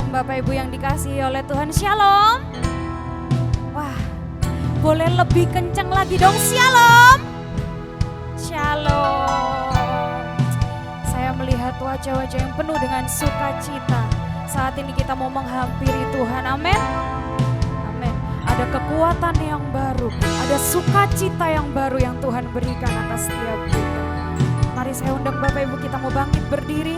Bapak Ibu yang dikasihi oleh Tuhan, shalom. Wah, boleh lebih kencang lagi dong, shalom. Shalom. Saya melihat wajah-wajah yang penuh dengan sukacita. Saat ini kita mau menghampiri Tuhan, amin. Amin. Ada kekuatan yang baru, ada sukacita yang baru yang Tuhan berikan atas setiap kita. Mari saya undang Bapak Ibu, kita mau bangkit berdiri.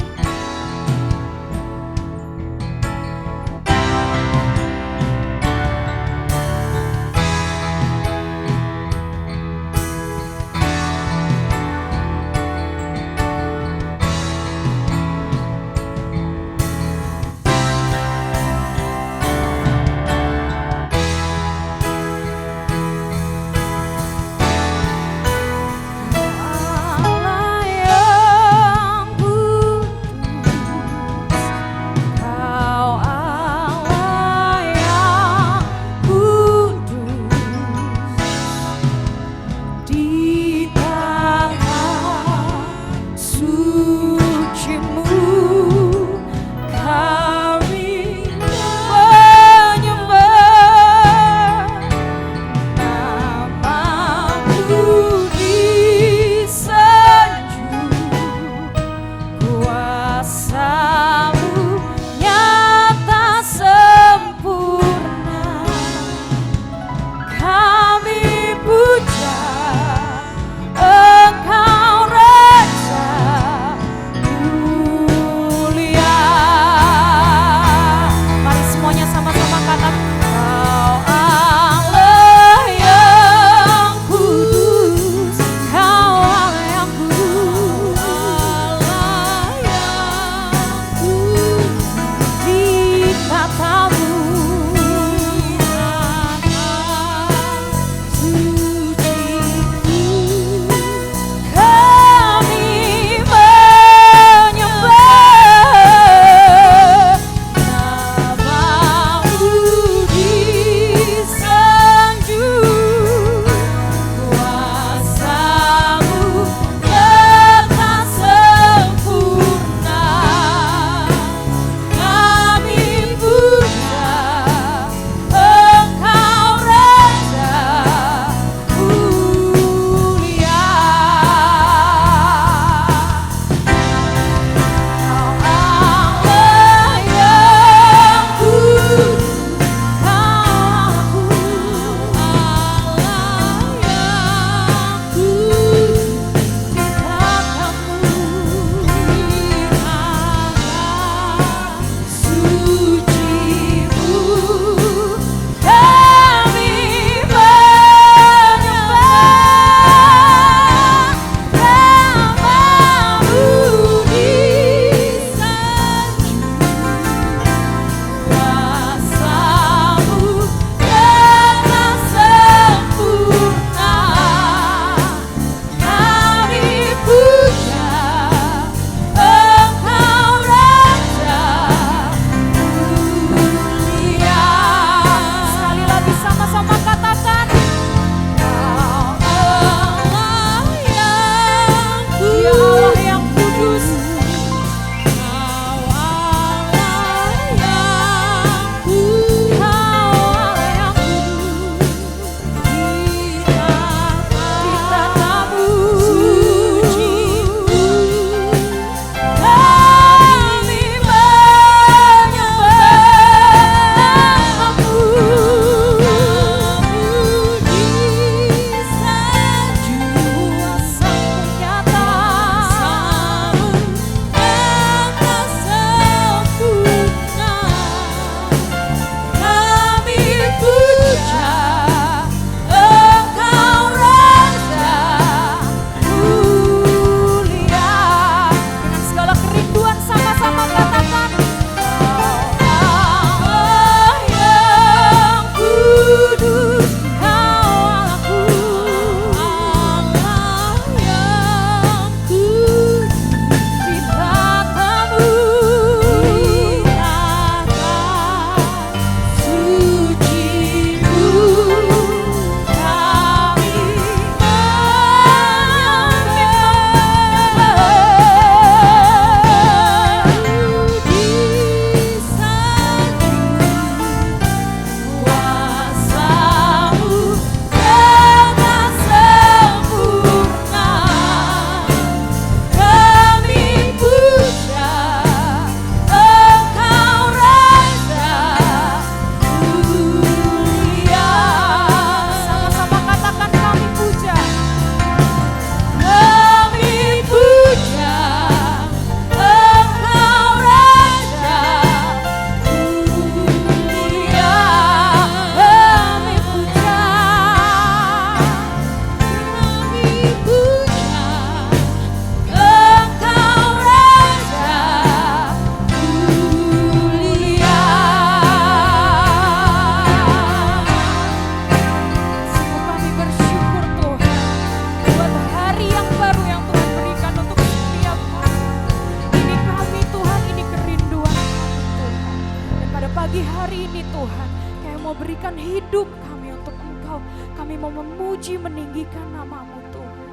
hari ini Tuhan, kami mau berikan hidup kami untuk Engkau. Kami mau memuji meninggikan nama-Mu Tuhan.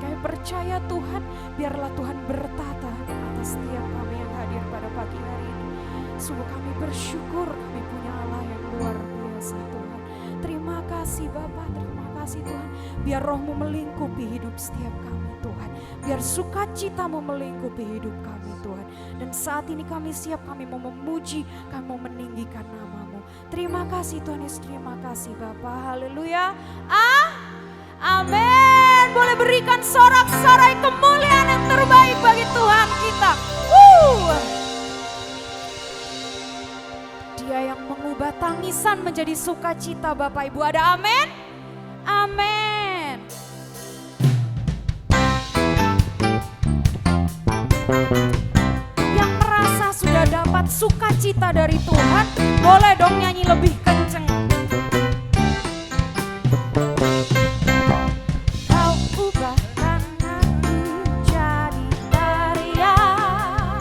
Kami percaya Tuhan, biarlah Tuhan bertata atas setiap kami yang hadir pada pagi hari ini. Sungguh kami bersyukur kami punya Allah yang luar biasa Tuhan. Terima kasih Bapa, terima kasih Tuhan. Biar Roh-Mu melingkupi hidup setiap kami Tuhan. Biar sukacita-Mu melingkupi hidup kami Tuhan. Dan saat ini kami siap, kami mau memuji, kami mau meninggikan nama-Mu. Terima kasih Tuhan Yesus, terima kasih Bapa. Haleluya. Amin. Boleh berikan sorak-sorai kemuliaan yang terbaik bagi Tuhan kita. Dia yang mengubah tangisan menjadi sukacita Bapak Ibu. Ada amin? Amin. Yang merasa sudah dapat sukacita dari Tuhan, boleh dong nyanyi lebih kenceng. Kau ubahkan aku jadi tarian,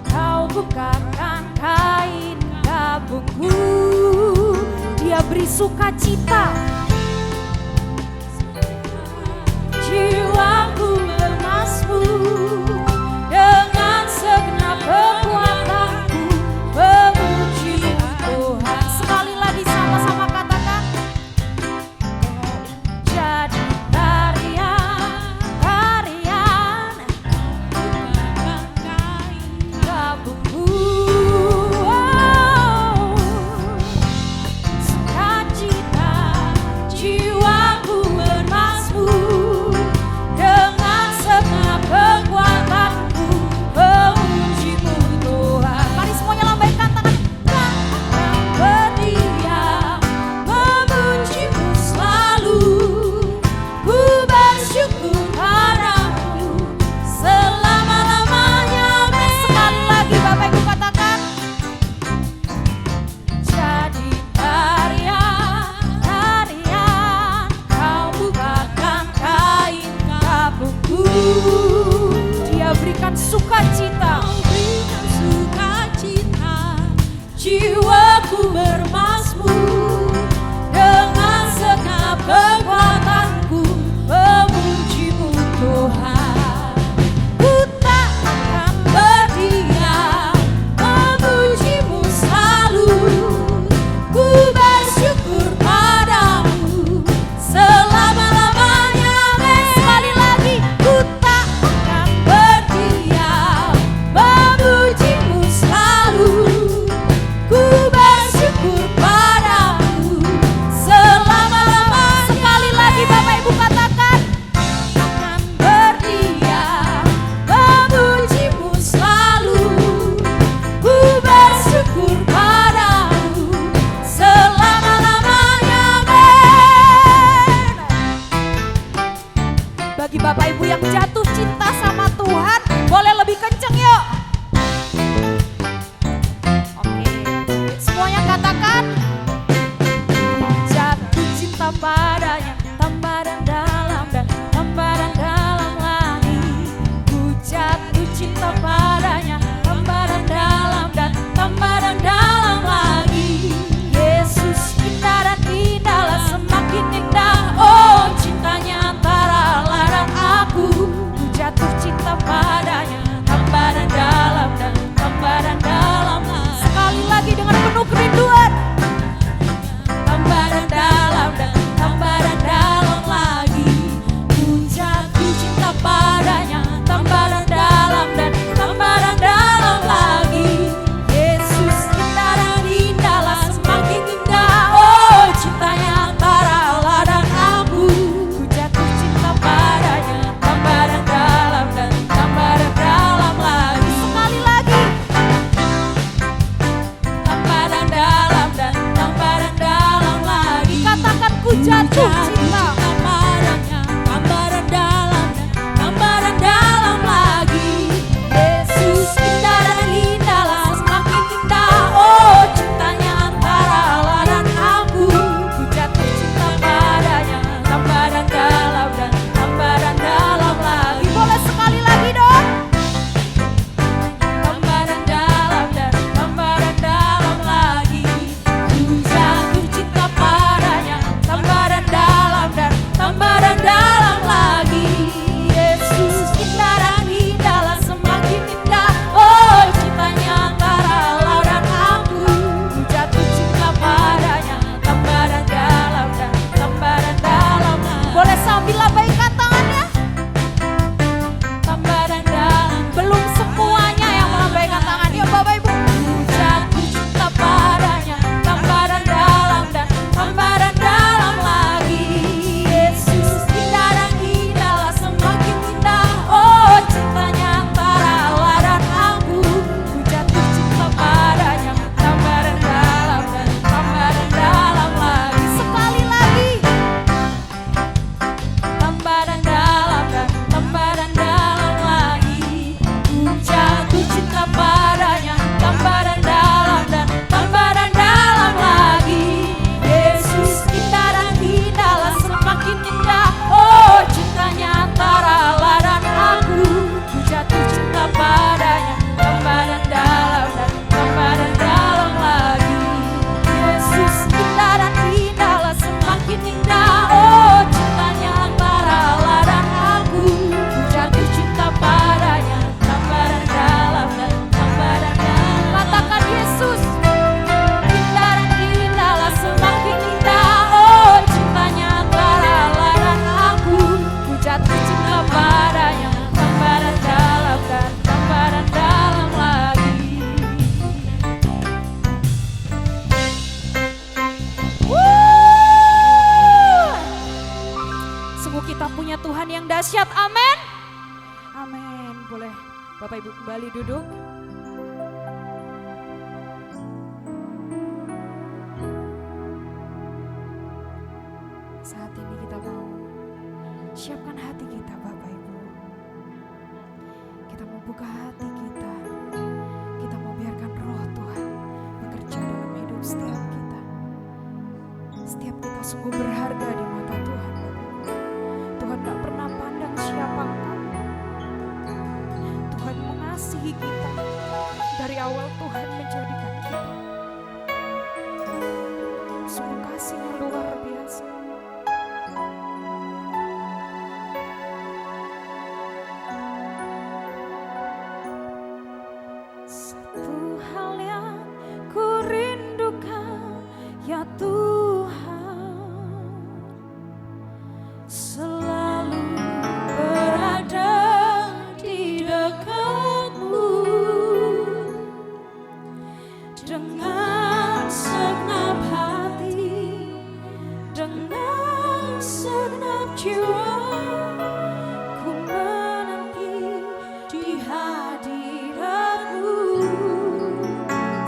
Kau bukakan kain gabungku. Dia beri sukacita, jiwaku bermasmur dengan segenap kekuatanku memuji Tuhan. Sekali lagi sama-sama katakan, jadi tarian, tarian, bukakan kain gabungku. Sukacita, jiwaku bermasmur dengan segenap kekuatanku memuji-Mu Tuhan. Mari semuanya lambaikan tangan. Takkan berdiam memuji-Mu selalu. Ku bersyukur padamu selama-lamanya. Sekali lagi Bapak Ibu katakan, jadi tarian, tarian, Kau bukakan kain gabungku. Dia berikan sukacita, jiwaku bermasmur dengan segenap kekuatanku memuji-Mu Tuhan. Ku tak akan berdiam memuji-Mu selalu. Ku bersyukur padamu selama-lamanya. Sekali lagi, ku tak akan berdiam memuji-Mu selalu. Ku bersyukur padamu Bapak Ibu kembali duduk. Saat ini kita mau siapkan hati kita Bapak Ibu. Kita mau buka hati kita. Kita mau biarkan roh Tuhan bekerja dalam hidup setiap kita. Setiap kita sungguh berharga di mata Tuhan Bapak Ibu. Tuhan gak pernah pandang siapa engkau. Tuhan mengasihi kita. Dari awal Tuhan menjadikan kita. Sungguh kasih-Nya luar biasa. Satu hal yang ku rindukan ya Tuhan, selalu berada di dekatmu dengan segenap hati, dengan segenap jiwa. Ku menanti di hadiratmu.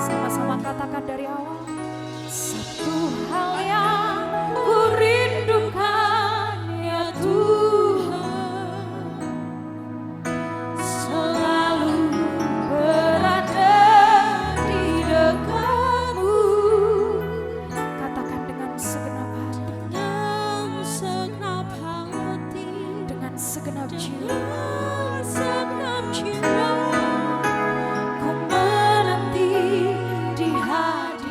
Sama-sama katakan dari awal. Satu hal yang ku rindukan ya Tuhan, selalu berada di dekatmu. Katakan dengan segenap hati, dengan segenap hati, dengan segenap jiwa, segenap jiwa. Ku menanti di hadiratmu.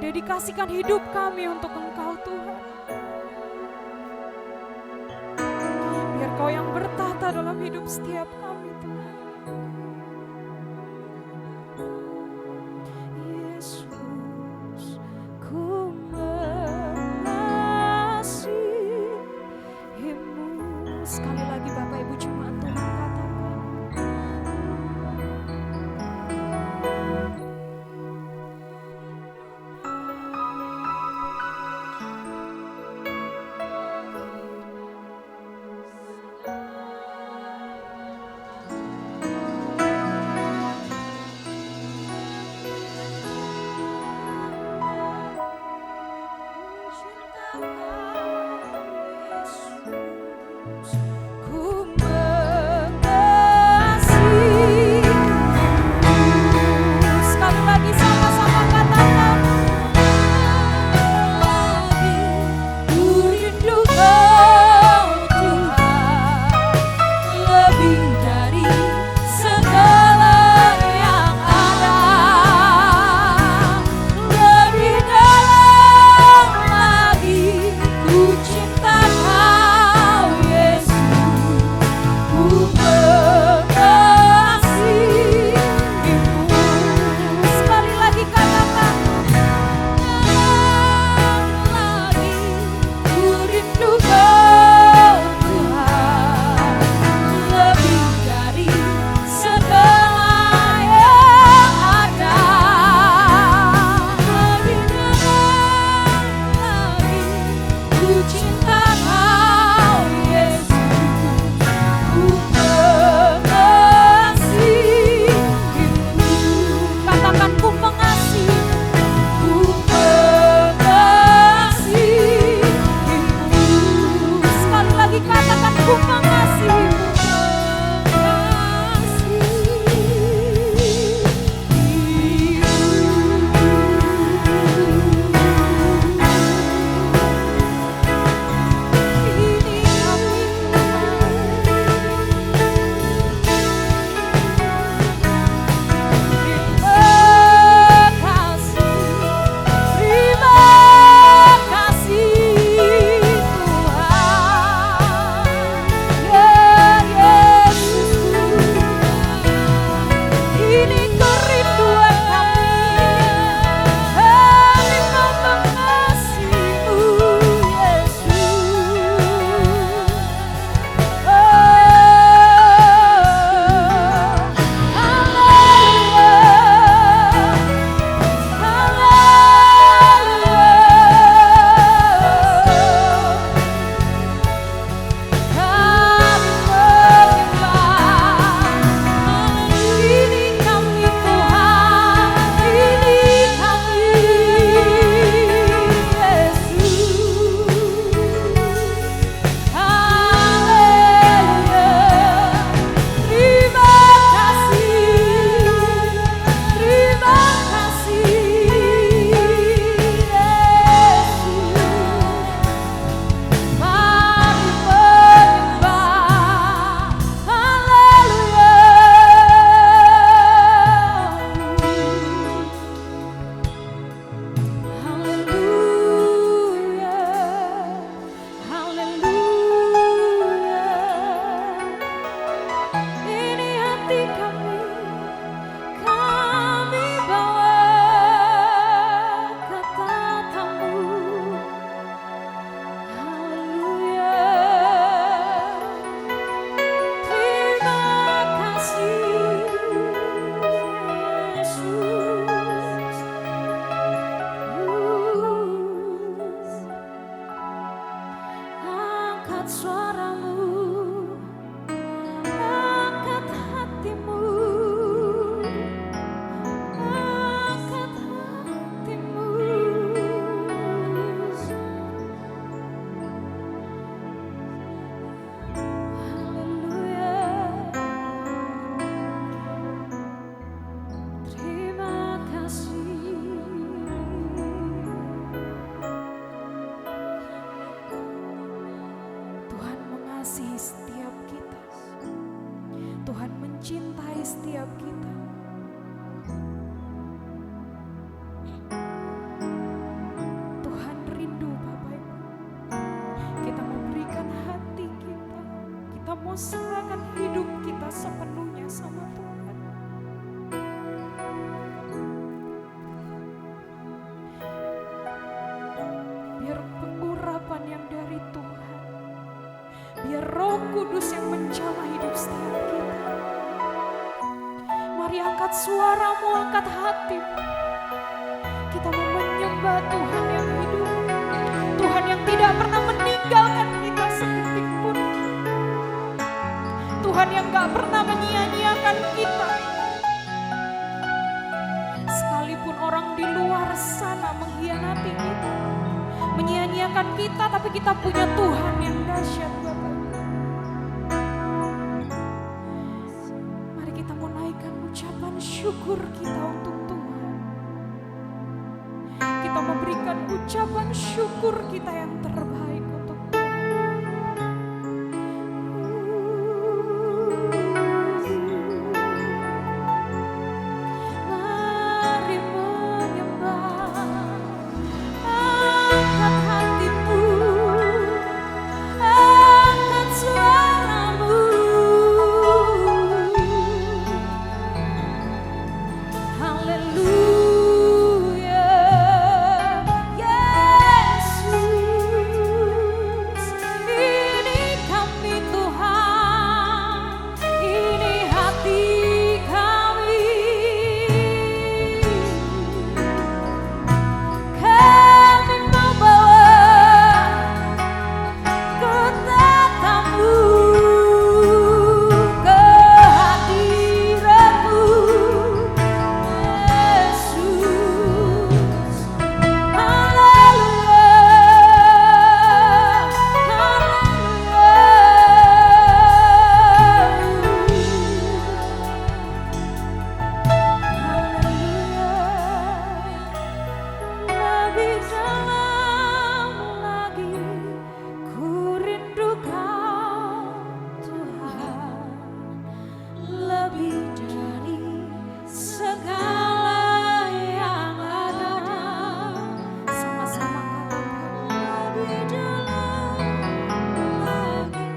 dedikasikan hidup kami untuk Engkau Tuhan. Biar Kau yang bertata dalam hidup setiap kami Tuhan. Yesus, ku mengasihi-Mu. Sekali lagi Bapak Ibu jemaat Tuhan katakan. mau serahkan hidup kita sepenuhnya sama Tuhan. Biar pengurapan yang dari Tuhan, biar Roh Kudus yang menjamah hidup setiap kita. Mari angkat suaramu, angkat hatimu. Kita mau menyembah Tuhan yang hidup, Tuhan yang tidak pernah meninggalkan kita sedetik pun, Tuhan yang gak pernah menyia-nyiakan kita. Sekalipun orang di luar sana mengkhianati kita, menyia-nyiakan kita, tapi kita punya Tuhan yang dahsyat, Bapak. Mari kita mau naikkan ucapan syukur kita untuk Tuhan. Kita memberikan ucapan syukur kita yang terbaik untuk Tuhan. Mari menyembah, angkat hatimu, angkat suaramu. Haleluya, Yesus, ini kami Tuhan, ini hati kami. Kami membawa ketetamu, kehadiranmu, Yesus. Haleluya, lebih dalam lagi ku rindu Kau Tuhan, lebih dari segala yang ada. Sama-sama katakan, lebih dalam lagi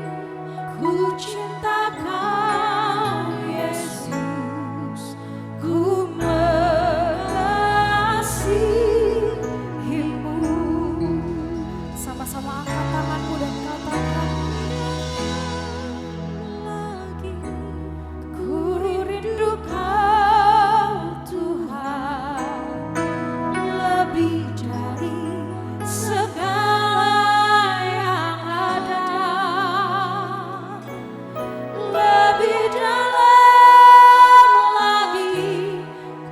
ku cinta Kau Yesus, ku mengasihimu. Sama-sama angkat tanganmu dan katakan, lagi ku rindu Kau Tuhan, lebih dari segala yang ada. Lebih dalam lagi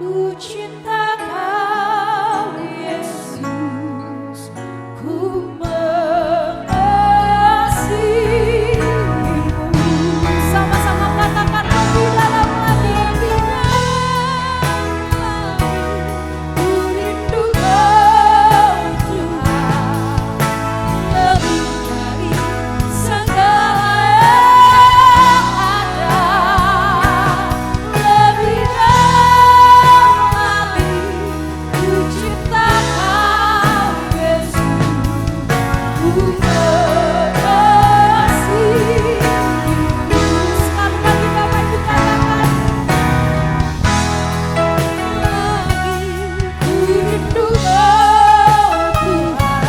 ku cinta Kau Yesus, ku mengasihimu. Sama-sama katakan, lebih dalam lagi, lebih dalam lagi ku rindu Kau Tuhan, lebih dari segala yang ada. Lebih dalam lagi ku cinta Kau Yesus, ku mengasihimu. Sekali lagi Bapak Ibu katakan, lagi ku rindu Kau Tuhan,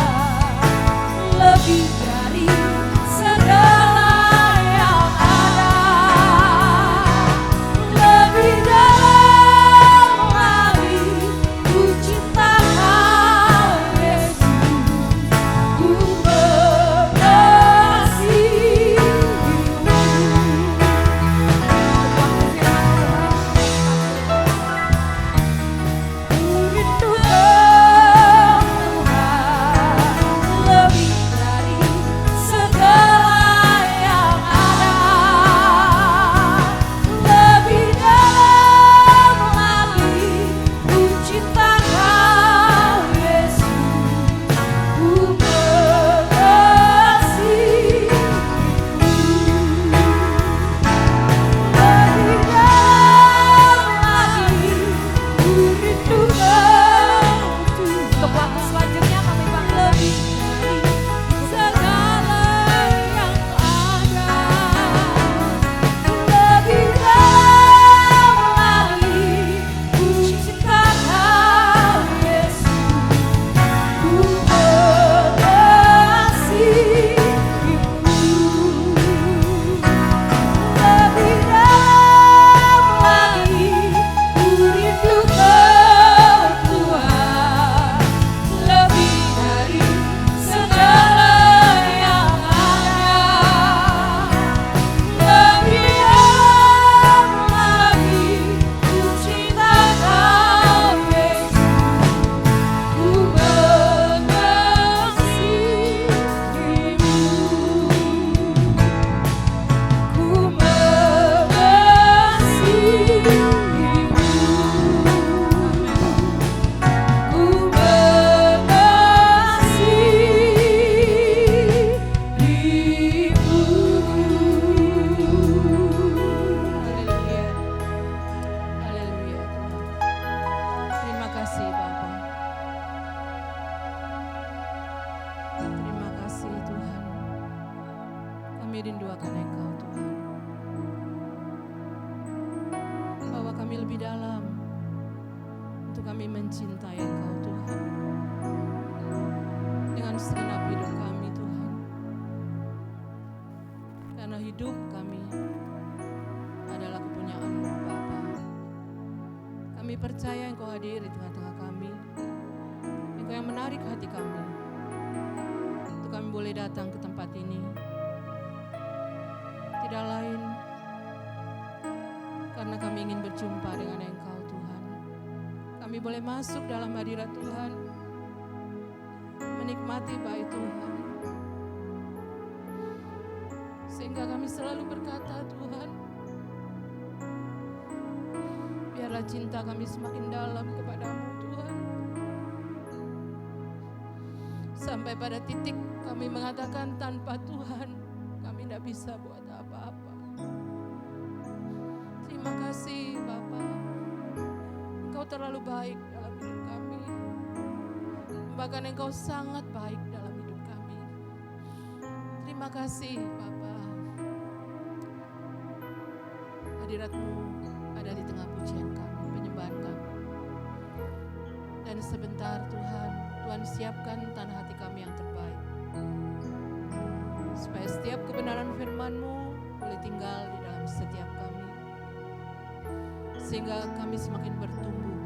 lebih dari segala yang ada. Lebih dalam lagi ku cinta Kau Yesus, ku mengasihimu. kami rindu akan Engkau Tuhan. Bawa kami lebih dalam untuk kami mencintai Engkau Tuhan. Dengan segenap hidup kami Tuhan. Karena hidup kami adalah kepunyaan-Mu Bapa. Kami percaya Engkau hadir di tengah-tengah kami. Engkau yang menarik hati kami. Untuk kami boleh datang ke tempat ini. Tidak lain karena kami ingin berjumpa dengan Engkau Tuhan. Kami boleh masuk dalam hadirat Tuhan. Menikmati baik Tuhan. Sehingga kami selalu berkata Tuhan, biarlah cinta kami semakin dalam kepadamu Tuhan. Sampai pada titik kami mengatakan tanpa Tuhan kami tidak bisa buat apa-apa. Terima kasih Bapa. Engkau terlalu baik dalam hidup kami. Bahkan Engkau sangat baik dalam hidup kami. Terima kasih Bapa. Hadirat-Mu ada di tengah pujian kami, penyembahan kami. Dan sebentar Tuhan, Tuhan siapkan tanah hati kami yang terbaik. Supaya setiap kebenaran firman-Mu boleh tinggal di dalam setiap kami. Sehingga kami semakin bertumbuh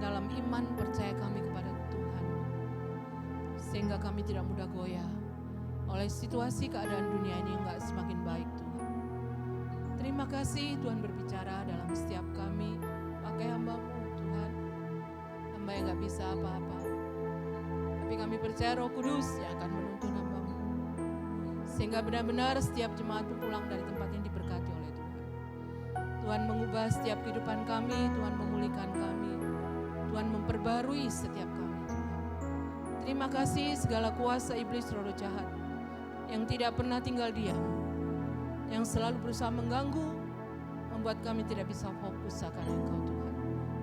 dalam iman percaya kami kepada Tuhan. Sehingga kami tidak mudah goyah oleh situasi keadaan dunia ini yang gak semakin baik Tuhan. Terima kasih Tuhan berbicara dalam setiap kami. Pakai hamba-Mu Tuhan. Hamba yang gak bisa apa-apa. Tapi kami percaya Roh Kudus yang akan menuntun hamba-Mu. Sehingga benar-benar setiap jemaat pulang dari tempat ini diberkati oleh Tuhan. Tuhan mengubah setiap kehidupan kami. Tuhan memulihkan kami. Tuhan memperbarui setiap kami Tuhan. Terima kasih segala kuasa iblis roh jahat yang tidak pernah tinggal diam, yang selalu berusaha mengganggu, membuat kami tidak bisa fokus akan Engkau Tuhan.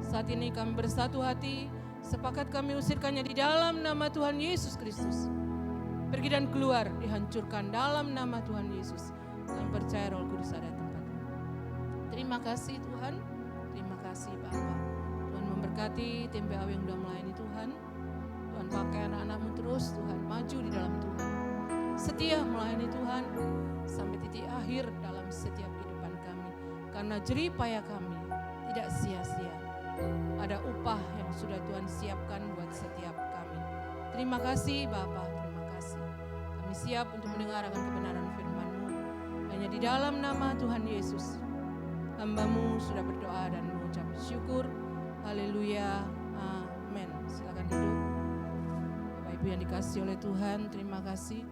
Saat ini kami bersatu hati, sepakat kami usirkannya di dalam nama Tuhan Yesus Kristus. Pergi dan keluar, dihancurkan dalam nama Tuhan Yesus. Kami percaya Roh Kudus ada di tempat ini. Terima kasih Tuhan, terima kasih Bapa. Tuhan memberkati tim PAW yang sudah melayani Tuhan. Tuhan pakai anak-anak-Mu terus, Tuhan maju di dalam Tuhan. Setia melayani Tuhan sampai titik akhir dalam setiap kehidupan kami. Karena jerih payah kami tidak sia-sia. Ada upah yang sudah Tuhan siapkan buat setiap kami. Terima kasih Bapa, terima kasih. Kami siap untuk mendengar akan kebenaran firman-Mu. Hanya di dalam nama Tuhan Yesus. Hamba-Mu sudah berdoa dan mengucap syukur. Haleluya, amin. Silakan duduk. Bapak Ibu yang dikasihi oleh Tuhan, terima kasih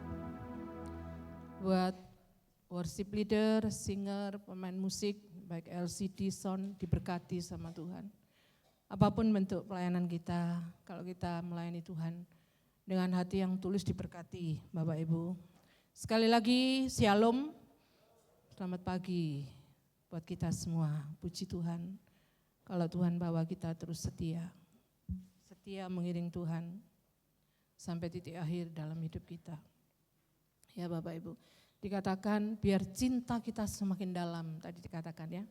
buat worship leader, singer, pemain musik, baik LCD, sound, diberkati sama Tuhan. Apapun bentuk pelayanan kita, kalau kita melayani Tuhan dengan hati yang tulus diberkati Bapak Ibu. Sekali lagi, shalom, selamat pagi buat kita semua. Puji Tuhan, kalau Tuhan bawa kita terus setia mengiring Tuhan sampai titik akhir dalam hidup kita. Ya Bapak Ibu, dikatakan biar cinta kita semakin dalam, tadi dikatakan ya.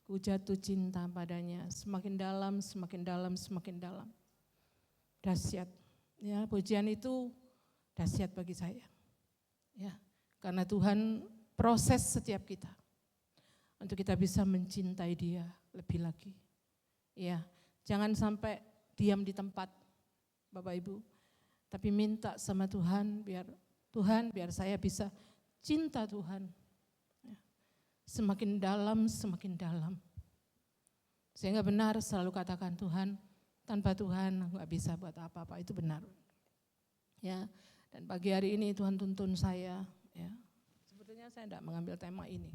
Ku jatuh cinta padanya, semakin dalam, semakin dalam, semakin dalam. Dahsyat, ya pujian itu dahsyat bagi saya. Ya, karena Tuhan proses setiap kita untuk kita bisa mencintai Dia lebih lagi. Ya, jangan sampai diam di tempat Bapak Ibu, tapi minta sama Tuhan biar saya bisa cinta Tuhan. Semakin dalam, semakin dalam. Sehingga benar selalu katakan Tuhan, tanpa Tuhan nggak bisa buat apa-apa, itu benar. Ya, dan pagi hari ini Tuhan tuntun saya. Ya, sebetulnya saya tidak mengambil tema ini,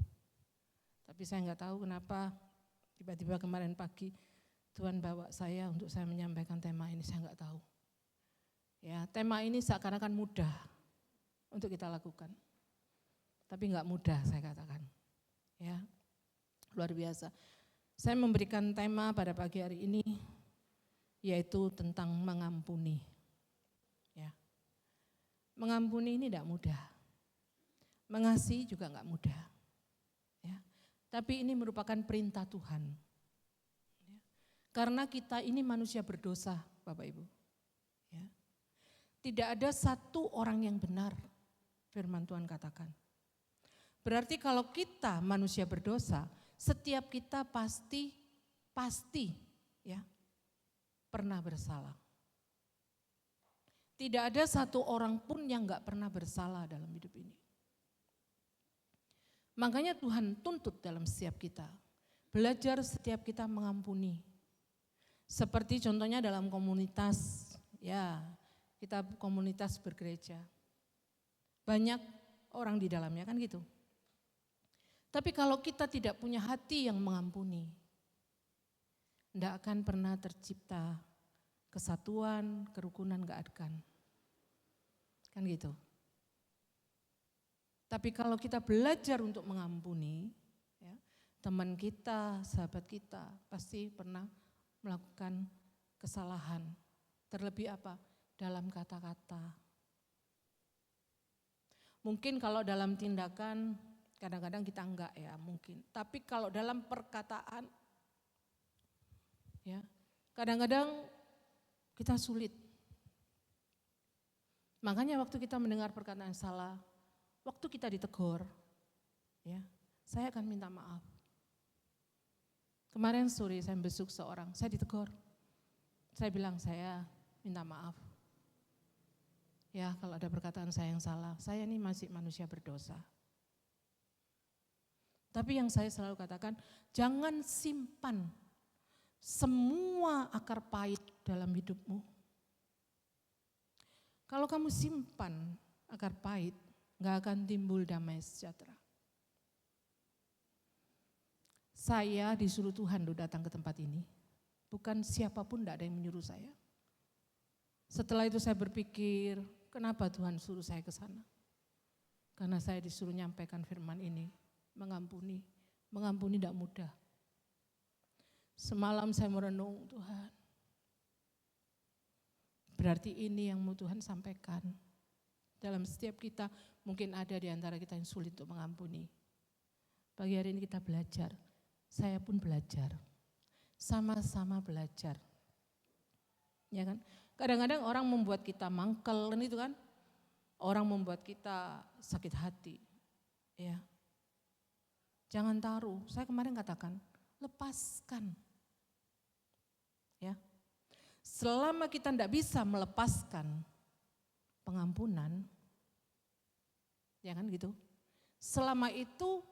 tapi saya nggak tahu kenapa tiba-tiba kemarin pagi Tuhan bawa saya untuk saya menyampaikan tema ini, saya nggak tahu. Ya, tema ini seakan-akan mudah untuk kita lakukan. Tapi enggak mudah saya katakan. Ya. Luar biasa. Saya memberikan tema pada pagi hari ini yaitu tentang mengampuni. Ya. Mengampuni ini tidak mudah. Mengasihi juga enggak mudah. Ya. Tapi ini merupakan perintah Tuhan. Ya. Karena kita ini manusia berdosa, Bapak Ibu. Ya. Tidak ada satu orang yang benar, firman Tuhan katakan. Berarti kalau kita manusia berdosa, setiap kita pasti ya pernah bersalah. Tidak ada satu orang pun yang enggak pernah bersalah dalam hidup ini. Makanya Tuhan tuntut dalam setiap kita. Belajar setiap kita mengampuni. Seperti contohnya dalam komunitas, ya kita komunitas bergereja. Banyak orang di dalamnya kan gitu. Tapi kalau kita tidak punya hati yang mengampuni, tidak akan pernah tercipta kesatuan, kerukunan gak akan. Kan gitu. Tapi kalau kita belajar untuk mengampuni, ya, teman kita, sahabat kita pasti pernah melakukan kesalahan. Terlebih apa? Dalam kata-kata. Mungkin kalau dalam tindakan kadang-kadang kita enggak ya mungkin. Tapi kalau dalam perkataan, ya kadang-kadang kita sulit. Makanya waktu kita mendengar perkataan salah, waktu kita ditegur, ya, saya akan minta maaf. Kemarin sore saya besuk seorang, saya ditegur. Saya bilang saya minta maaf. Ya kalau ada perkataan saya yang salah, saya ini masih manusia berdosa. Tapi yang saya selalu katakan, jangan simpan semua akar pahit dalam hidupmu. Kalau kamu simpan akar pahit, gak akan timbul damai sejahtera. Saya disuruh Tuhan untuk datang ke tempat ini. Bukan siapapun, gak ada yang menyuruh saya. Setelah itu saya berpikir, kenapa Tuhan suruh saya ke sana? Karena saya disuruh nyampaikan firman ini, mengampuni. Mengampuni tidak mudah. Semalam saya merenung, Tuhan. Berarti ini yang mau Tuhan sampaikan. Dalam setiap kita mungkin ada di antara kita yang sulit untuk mengampuni. Pagi hari ini kita belajar. Saya pun belajar. Sama-sama belajar. Ya kan? Kadang-kadang orang membuat kita mangkel kan itu kan. Orang membuat kita sakit hati. Ya. Jangan taruh. Saya kemarin katakan, lepaskan. Ya. Selama kita tidak bisa melepaskan pengampunan, ya kan gitu. Selama itu,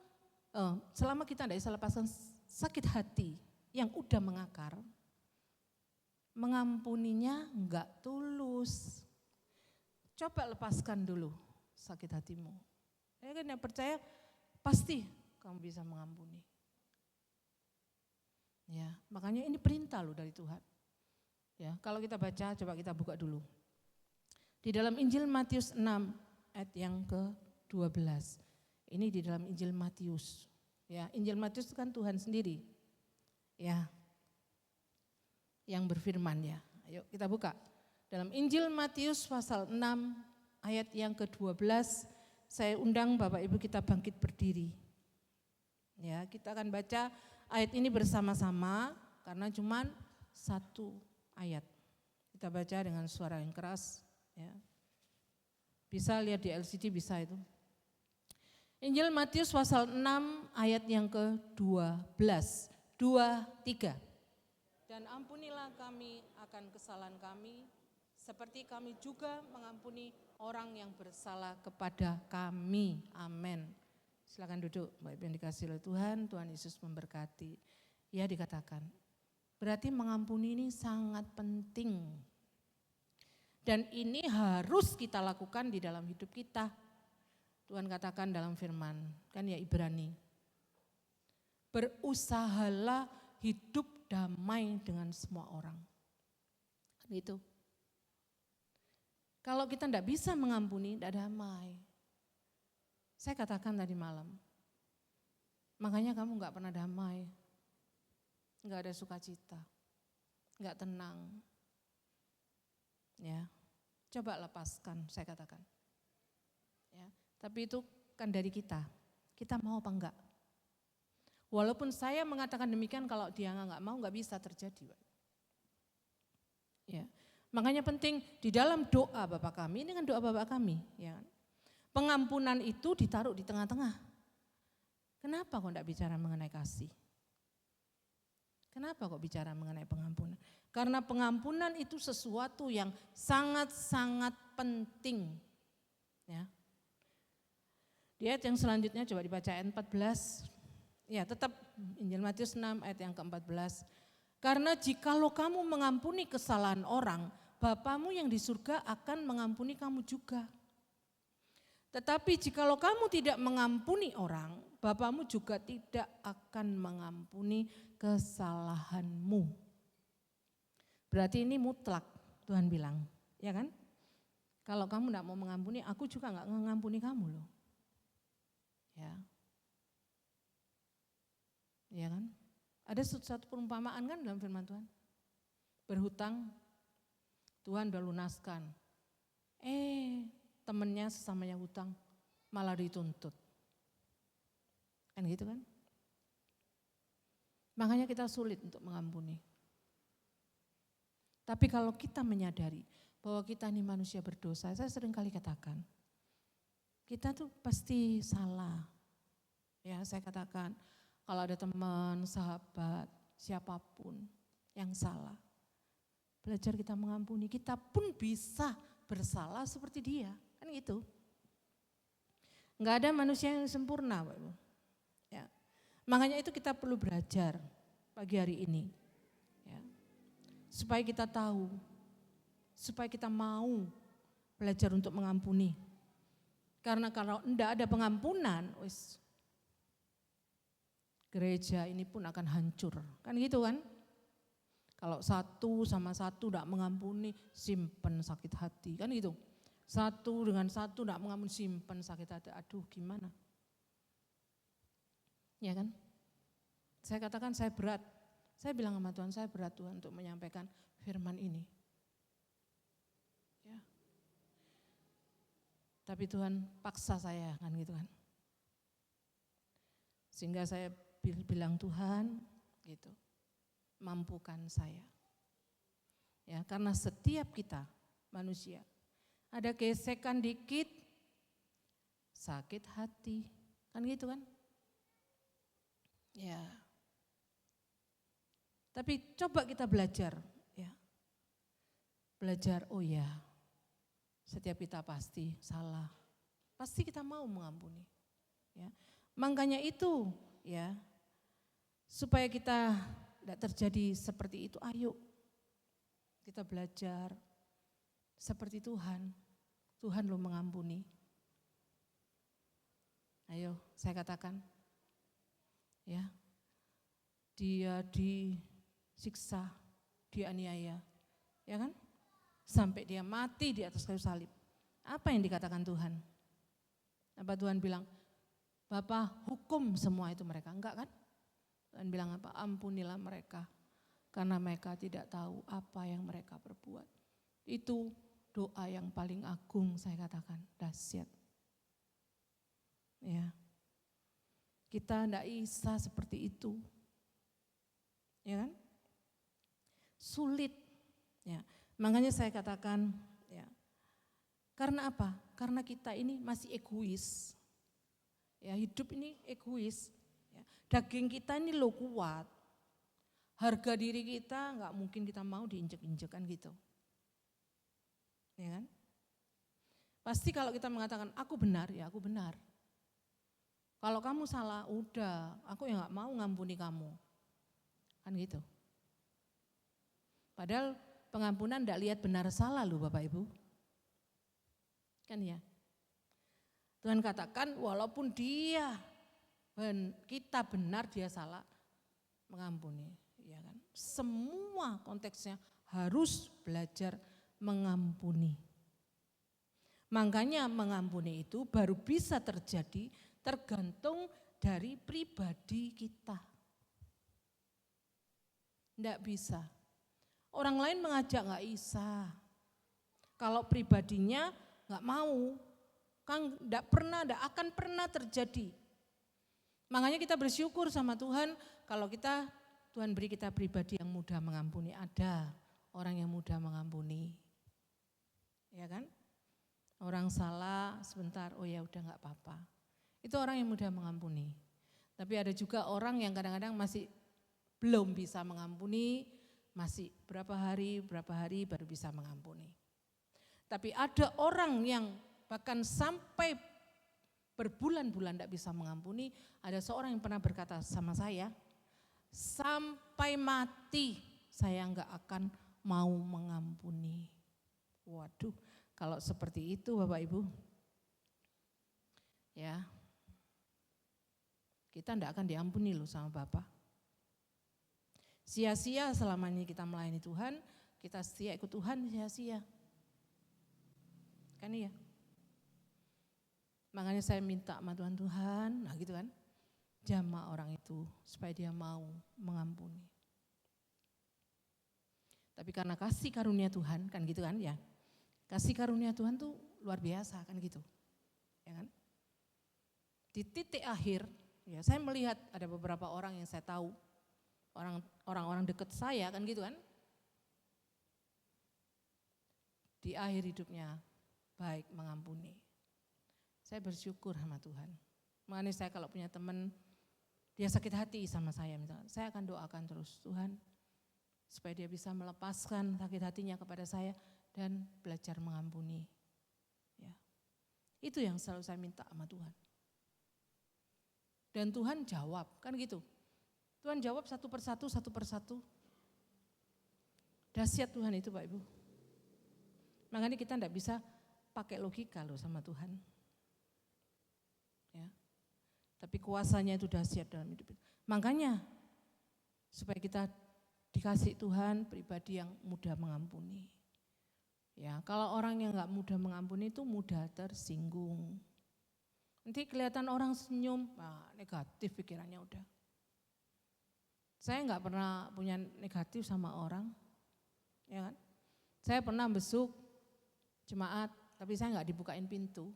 selama kita tidak bisa lepaskan sakit hati yang udah mengakar, mengampuninya enggak tulus. Coba lepaskan dulu sakit hatimu. Ya kan yang percaya pasti kamu bisa mengampuni. Ya, makanya ini perintah loh dari Tuhan. Ya, kalau kita baca, coba kita buka dulu. Di dalam Injil Matius 6 ayat yang ke-12. Ini di dalam Injil Matius. Ya, Injil Matius itu kan Tuhan sendiri. Ya. Yang berfirman ya. Ayo kita buka. Dalam Injil Matius pasal 6 ayat yang ke-12, saya undang Bapak Ibu kita bangkit berdiri. Ya, kita akan baca ayat ini bersama-sama karena cuman satu ayat. Kita baca dengan suara yang keras. Ya. Bisa lihat di LCD bisa itu. Injil Matius pasal 6 ayat yang ke-12. 2-3. Dan ampunilah kami akan kesalahan kami, seperti kami juga mengampuni orang yang bersalah kepada kami. Amin. Silakan duduk, Bapak Ibu yang dikasihi oleh Tuhan. Tuhan Yesus memberkati. Ya dikatakan. Berarti mengampuni ini sangat penting. Dan ini harus kita lakukan di dalam hidup kita. Tuhan katakan dalam firman, kan ya Ibrani. Berusahalah hidup damai dengan semua orang. Kan itu. Kalau kita tidak bisa mengampuni, tidak damai. Saya katakan tadi malam, makanya kamu gak pernah damai. Enggak ada sukacita, enggak tenang. Ya, coba lepaskan, saya katakan. Ya, tapi itu kan dari kita. Kita mau apa enggak? Walaupun saya mengatakan demikian, kalau dia nggak mau nggak bisa terjadi. Ya, makanya penting di dalam doa Bapa kami, ini kan doa Bapa kami. Ya, pengampunan itu ditaruh di tengah-tengah. Kenapa kok enggak bicara mengenai kasih? Kenapa kok bicara mengenai pengampunan? Karena pengampunan itu sesuatu yang sangat-sangat penting. Ya. Di ayat yang selanjutnya coba dibaca ayat 14. Ya, tetap Injil Matius 6 ayat yang ke-14. Karena jikalau kamu mengampuni kesalahan orang, Bapamu yang di surga akan mengampuni kamu juga. Tetapi jikalau kamu tidak mengampuni orang, Bapamu juga tidak akan mengampuni kesalahanmu. Berarti ini mutlak, Tuhan bilang, ya kan? Kalau kamu tidak mau mengampuni, aku juga nggak mengampuni kamu loh. Ya. Ya kan? Ada satu perumpamaan kan dalam firman Tuhan. Berhutang, Tuhan udah lunaskan. Temennya sesamanya hutang malah dituntut. Kan gitu kan? Makanya kita sulit untuk mengampuni. Tapi kalau kita menyadari bahwa kita ini manusia berdosa, saya sering kali katakan, kita tuh pasti salah. Ya, saya katakan, kalau ada teman, sahabat, siapapun yang salah, belajar kita mengampuni, kita pun bisa bersalah seperti dia, kan gitu. Enggak ada manusia yang sempurna, Pak Ibu. Ya. Makanya itu kita perlu belajar pagi hari ini. Ya. Supaya kita tahu, supaya kita mau belajar untuk mengampuni. Karena kalau enggak ada pengampunan, gereja ini pun akan hancur, kan gitu kan? Kalau satu sama satu tidak mengampuni, simpen sakit hati, kan gitu. Satu dengan satu tidak mengampuni, simpen sakit hati, aduh gimana? Ya kan? Saya katakan saya berat, saya bilang sama Tuhan, saya berat Tuhan untuk menyampaikan firman ini. Ya. Tapi Tuhan paksa saya, kan gitu kan. Sehingga saya bilang Tuhan gitu, mampukan saya. Ya, karena setiap kita manusia ada gesekan dikit sakit hati, kan gitu kan? Ya. Tapi coba kita belajar, ya. Belajar, oh ya, setiap kita pasti salah. Pasti kita mau mengampuni. Ya. Makanya itu, ya, supaya kita tidak terjadi seperti itu, ayo kita belajar seperti Tuhan. Tuhan lo mengampuni. Ayo, saya katakan, ya, dia disiksa, dianiaya, ya kan? Sampai dia mati di atas kayu salib. Apa yang dikatakan Tuhan? Apa Tuhan bilang? Bapa hukum semua itu mereka, enggak kan? Tuhan bilang apa? Ampunilah mereka, karena mereka tidak tahu apa yang mereka perbuat. Itu doa yang paling agung, saya katakan, dahsyat. Ya, kita tidak bisa seperti itu, ya kan? Sulit, ya. Makanya saya katakan, ya. Karena apa? Karena kita ini masih egois. Ya, hidup ini egois. Ya. Daging kita ini lo kuat. Harga diri kita nggak mungkin kita mau diinjek-injek kan gitu. Ya kan? Pasti kalau kita mengatakan aku benar, ya aku benar. Kalau kamu salah, udah, aku ya nggak mau ngampuni kamu. Kan gitu. Padahal pengampunan tidak lihat benar salah loh Bapak Ibu. Kan ya. Tuhan katakan walaupun kita benar dia salah, mengampuni. Ya kan? Semua konteksnya harus belajar mengampuni. Makanya mengampuni itu baru bisa terjadi tergantung dari pribadi kita. Tidak bisa. Orang lain mengajak nggak bisa. Kalau pribadinya nggak mau, Tidak akan pernah terjadi. Makanya kita bersyukur sama Tuhan kalau Tuhan beri kita pribadi yang mudah mengampuni. Ada orang yang mudah mengampuni. Ya kan? Orang salah sebentar, oh ya udah gak apa-apa. Itu orang yang mudah mengampuni. Tapi ada juga orang yang kadang-kadang masih belum bisa mengampuni, masih berapa hari baru bisa mengampuni. Tapi ada orang yang bahkan sampai berbulan-bulan tidak bisa mengampuni. Ada seorang yang pernah berkata sama saya, sampai mati saya enggak akan mau mengampuni. Waduh, kalau seperti itu Bapak Ibu, ya kita enggak akan diampuni loh sama Bapak. Sia-sia selama ini kita melayani Tuhan, kita setia ikut Tuhan, sia-sia. Kan iya? Makanya saya minta sama Tuhan, nah gitu kan, jamah orang itu supaya dia mau mengampuni. Tapi karena kasih karunia Tuhan, kan gitu kan ya, kasih karunia Tuhan tuh luar biasa kan gitu, ya kan. Di titik akhir, ya saya melihat ada beberapa orang yang saya tahu, orang-orang dekat saya kan gitu kan, di akhir hidupnya baik mengampuni. Saya bersyukur sama Tuhan. Makanya saya kalau punya teman, dia sakit hati sama saya misalnya, saya akan doakan terus Tuhan supaya dia bisa melepaskan sakit hatinya kepada saya dan belajar mengampuni. Ya. Itu yang selalu saya minta sama Tuhan. Dan Tuhan jawab, kan gitu. Tuhan jawab satu persatu. Dahsyat Tuhan itu Pak Ibu. Makanya kita tidak bisa pakai logika loh sama Tuhan. Ya. Tapi kuasanya itu dahsyat dalam hidup kita. Makanya supaya kita dikasih Tuhan pribadi yang mudah mengampuni. Ya, kalau orang yang nggak mudah mengampuni itu mudah tersinggung. Nanti kelihatan orang senyum, negatif pikirannya udah. Saya nggak pernah punya negatif sama orang, ya kan? Saya pernah besuk jemaat, tapi saya nggak dibukain pintu.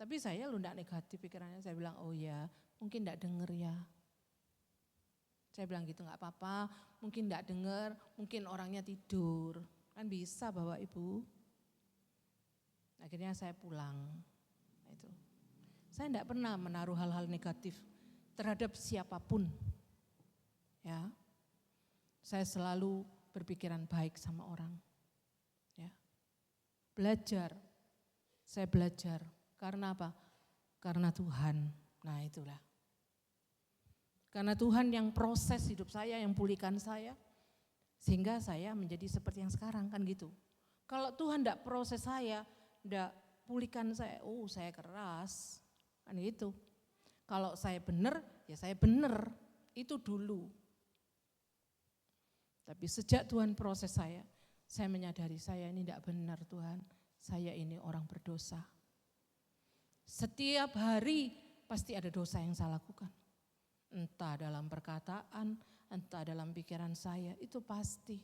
Tapi saya lu enggak negatif pikirannya, saya bilang oh ya mungkin enggak denger ya. Saya bilang gitu enggak apa-apa, mungkin enggak denger, mungkin orangnya tidur. Kan bisa Bapak Ibu. Akhirnya saya pulang. Itu. Saya enggak pernah menaruh hal-hal negatif terhadap siapapun. Ya. Saya selalu berpikiran baik sama orang. Ya. Belajar. Saya belajar. Karena apa? Karena Tuhan. Nah itulah. Karena Tuhan yang proses hidup saya, yang pulihkan saya. Sehingga saya menjadi seperti yang sekarang kan gitu. Kalau Tuhan tidak proses saya, tidak pulihkan saya, saya keras. Kan gitu. Kalau saya benar, ya saya benar. Itu dulu. Tapi sejak Tuhan proses saya menyadari saya ini tidak benar Tuhan. Saya ini orang berdosa. Setiap hari pasti ada dosa yang saya lakukan. Entah dalam perkataan, entah dalam pikiran saya, itu pasti.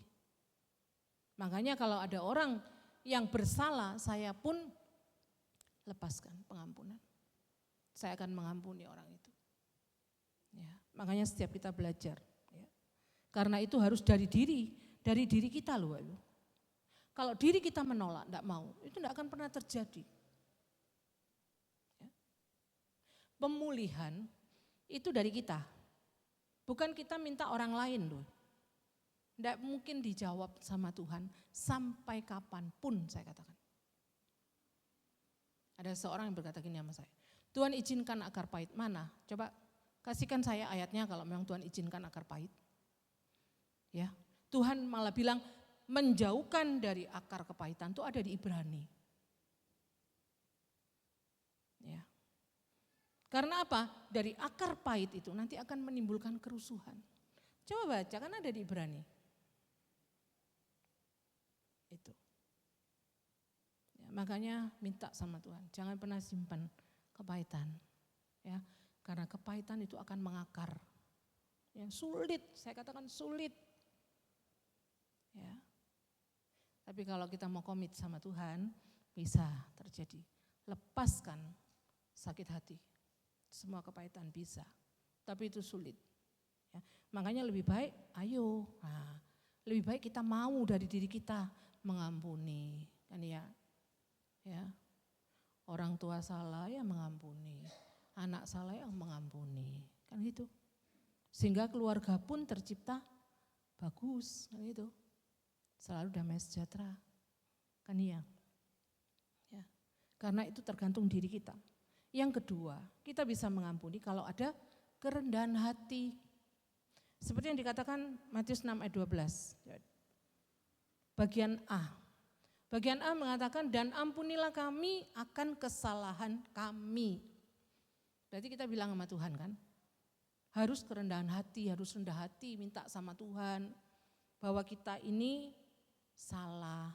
Makanya kalau ada orang yang bersalah, saya pun lepaskan pengampunan. Saya akan mengampuni orang itu. Ya, makanya setiap kita belajar. Ya. Karena itu harus dari diri kita loh. Kalau diri kita menolak, tidak mau, itu tidak akan pernah terjadi. Pemulihan itu dari kita. Bukan kita minta orang lain loh. Tidak mungkin dijawab sama Tuhan sampai kapanpun saya katakan. Ada seorang yang berkata gini sama saya. Tuhan izinkan akar pahit mana? Coba kasihkan saya ayatnya kalau memang Tuhan izinkan akar pahit. Ya, Tuhan malah bilang menjauhkan dari akar kepahitan itu ada di Ibrani. Ya. Karena apa? Dari akar pahit itu nanti akan menimbulkan kerusuhan. Coba baca, kan ada di Ibrani. Itu. Ya, makanya minta sama Tuhan, jangan pernah simpan kepahitan. Ya, karena kepahitan itu akan mengakar. Ya, sulit, saya katakan sulit. Ya. Tapi kalau kita mau komit sama Tuhan, bisa terjadi. lepaskan sakit hati. Semua kepahitan bisa, tapi itu sulit. Ya. Makanya lebih baik, ayo, lebih baik kita mau dari diri kita mengampuni, kan ya. Orang tua salah ya mengampuni, anak salah ya mengampuni, kan gitu. Sehingga keluarga pun tercipta bagus, kan gitu. Selalu damai sejahtera, kan ya. Karena itu tergantung diri kita. Yang kedua, kita bisa mengampuni kalau ada kerendahan hati. Seperti yang dikatakan Matius 6 ayat 12. Bagian A. Bagian A mengatakan, dan ampunilah kami akan kesalahan kami. Berarti kita bilang sama Tuhan kan, harus kerendahan hati, harus rendah hati, minta sama Tuhan bahwa kita ini salah.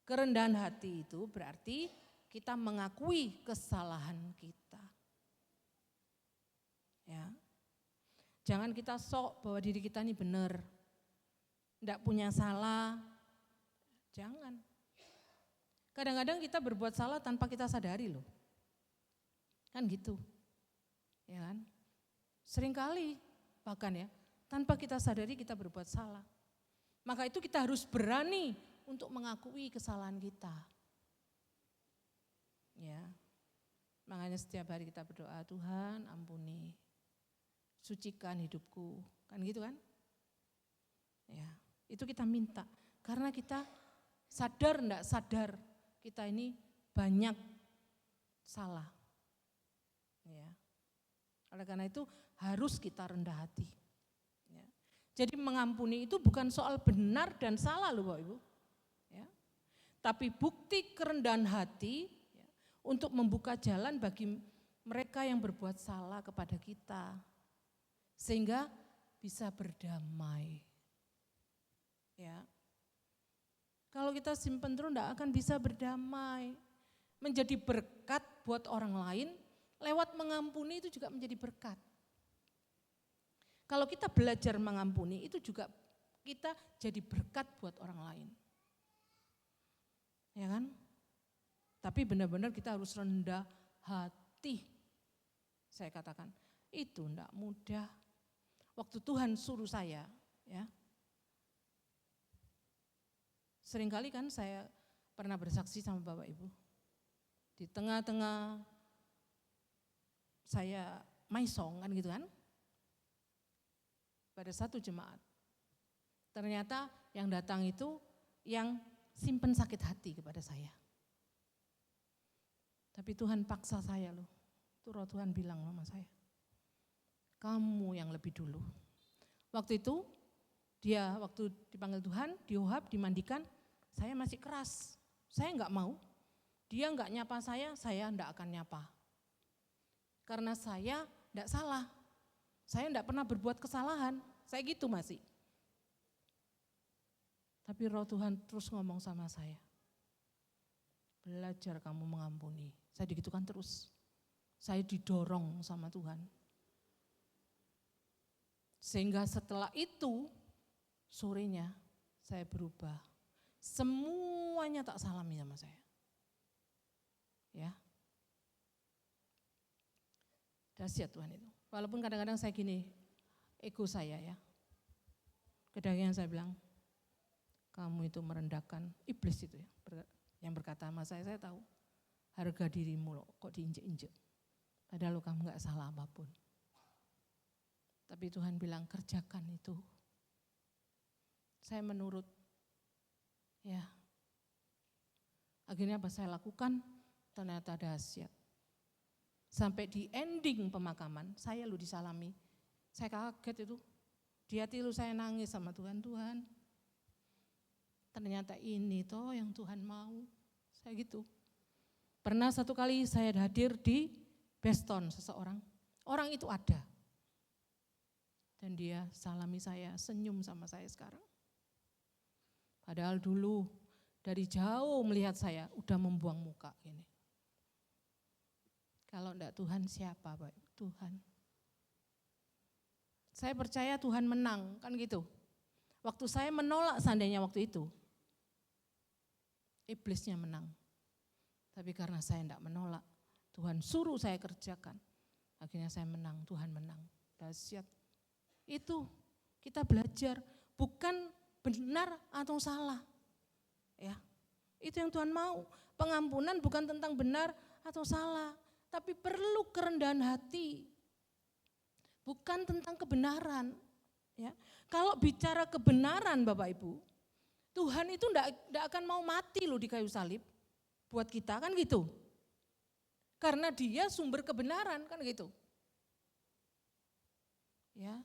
Kerendahan hati itu berarti kita mengakui kesalahan kita. Ya. Jangan kita sok bahwa diri kita ini benar, tidak punya salah. Jangan. Kadang-kadang kita berbuat salah tanpa kita sadari loh. Kan gitu. Ya kan? Seringkali bahkan ya, tanpa kita sadari kita berbuat salah. Maka itu kita harus berani untuk mengakui kesalahan kita. Ya. Makanya setiap hari kita berdoa, Tuhan ampuni, sucikan hidupku. Kan gitu kan? Ya, itu kita minta. Karena kita sadar enggak sadar kita ini banyak salah. Ya. Oleh karena itu harus kita rendah hati. Ya. Jadi mengampuni itu bukan soal benar dan salah loh Bapak Ibu. Ya. Tapi bukti kerendahan hati ya, untuk membuka jalan bagi mereka yang berbuat salah kepada kita. Sehingga bisa berdamai. Ya. Kalau kita simpen terus enggak akan bisa berdamai. Menjadi berkat buat orang lain, lewat mengampuni itu juga menjadi berkat. Kalau kita belajar mengampuni itu juga kita jadi berkat buat orang lain. Ya kan? Tapi benar-benar kita harus rendah hati. Saya katakan, itu enggak mudah. Waktu Tuhan suruh saya, ya. Seringkali kan saya pernah bersaksi sama Bapak Ibu. Di tengah-tengah saya maisong kan gitu kan. Pada satu jemaat. Ternyata yang datang itu yang simpen sakit hati kepada saya. Tapi Tuhan paksa saya loh. Itu roh Tuhan bilang sama saya. Kamu yang lebih dulu. Waktu itu dia waktu dipanggil Tuhan, diohab, dimandikan, saya masih keras. Saya enggak mau. Dia enggak nyapa saya enggak akan nyapa. Karena saya enggak salah. Saya enggak pernah berbuat kesalahan. Saya gitu masih. Tapi roh Tuhan terus ngomong sama saya. Belajar kamu mengampuni. Saya digitukan terus. Saya didorong sama Tuhan. Sehingga setelah itu, sorenya saya berubah. Semuanya tak salami sama saya. Ya. Dahsyat Tuhan itu. Walaupun kadang-kadang saya gini, ego saya ya. Kadang-kadang saya bilang, kamu itu merendahkan iblis itu ya. Yang berkata sama saya tahu. Harga dirimu loh, kok diinjek-injek. Padahal kamu gak salah apapun. Tapi Tuhan bilang kerjakan itu. Saya menurut. Ya. Akhirnya apa saya lakukan? Ternyata dahsyat. Sampai di ending pemakaman, saya lu disalami. Saya kaget itu. Di hati lu saya nangis sama Tuhan. Tuhan, ternyata ini toh yang Tuhan mau. Saya gitu. Pernah satu kali saya hadir di Beston seseorang. Orang itu ada. Dan dia salami saya, senyum sama saya sekarang. Padahal dulu dari jauh melihat saya, udah membuang muka gini. Kalau enggak Tuhan siapa Pak? Tuhan. Saya percaya Tuhan menang, kan gitu. Waktu saya menolak seandainya waktu itu, iblisnya menang. Tapi karena saya tidak menolak, Tuhan suruh saya kerjakan. Akhirnya saya menang, Tuhan menang. Dahsyat. Itu kita belajar bukan benar atau salah. Ya. Itu yang Tuhan mau. Pengampunan bukan tentang benar atau salah, tapi perlu kerendahan hati. Bukan tentang kebenaran. Ya. Kalau bicara kebenaran Bapak Ibu, Tuhan itu tidak akan mau mati loh di kayu salib. Buat kita kan gitu. Karena dia sumber kebenaran kan gitu. Ya.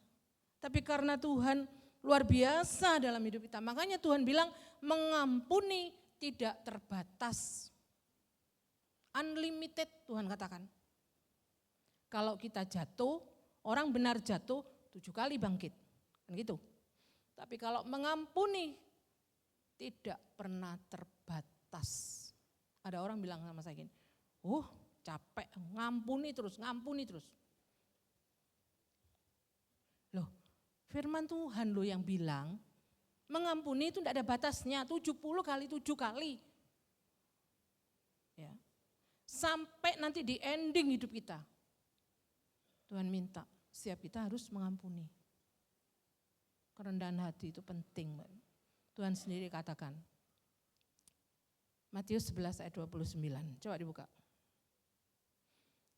Tapi karena Tuhan luar biasa dalam hidup kita, makanya Tuhan bilang mengampuni tidak terbatas. Unlimited Tuhan katakan. Kalau kita jatuh, orang benar jatuh 7 kali bangkit. Kan gitu. Tapi kalau mengampuni tidak pernah terbatas. Ada orang bilang sama saya gini, capek, ngampuni terus. Loh, firman Tuhan loh yang bilang, mengampuni itu tidak ada batasnya, 70 kali 7 kali. Ya. Sampai nanti di ending hidup kita. Tuhan minta, setiap kita harus mengampuni. Kerendahan hati itu penting. Tuhan sendiri katakan. Matius 11 ayat 29, coba dibuka.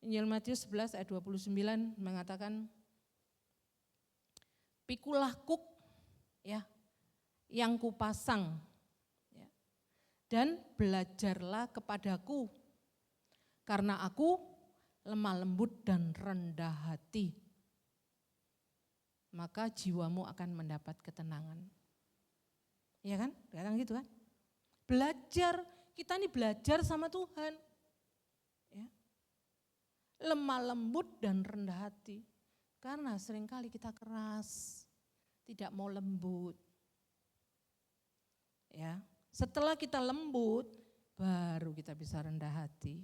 Injil Matius 11 ayat 29 mengatakan, pikulah kuk ya, yang kupasang ya, dan belajarlah kepadaku, karena aku lemah lembut dan rendah hati, maka jiwamu akan mendapat ketenangan. Iya kan? Kadang gitu kan? Belajar, kita ini belajar sama Tuhan. Ya. Lemah lembut dan rendah hati. Karena seringkali kita keras, tidak mau lembut. Ya, setelah kita lembut, baru kita bisa rendah hati.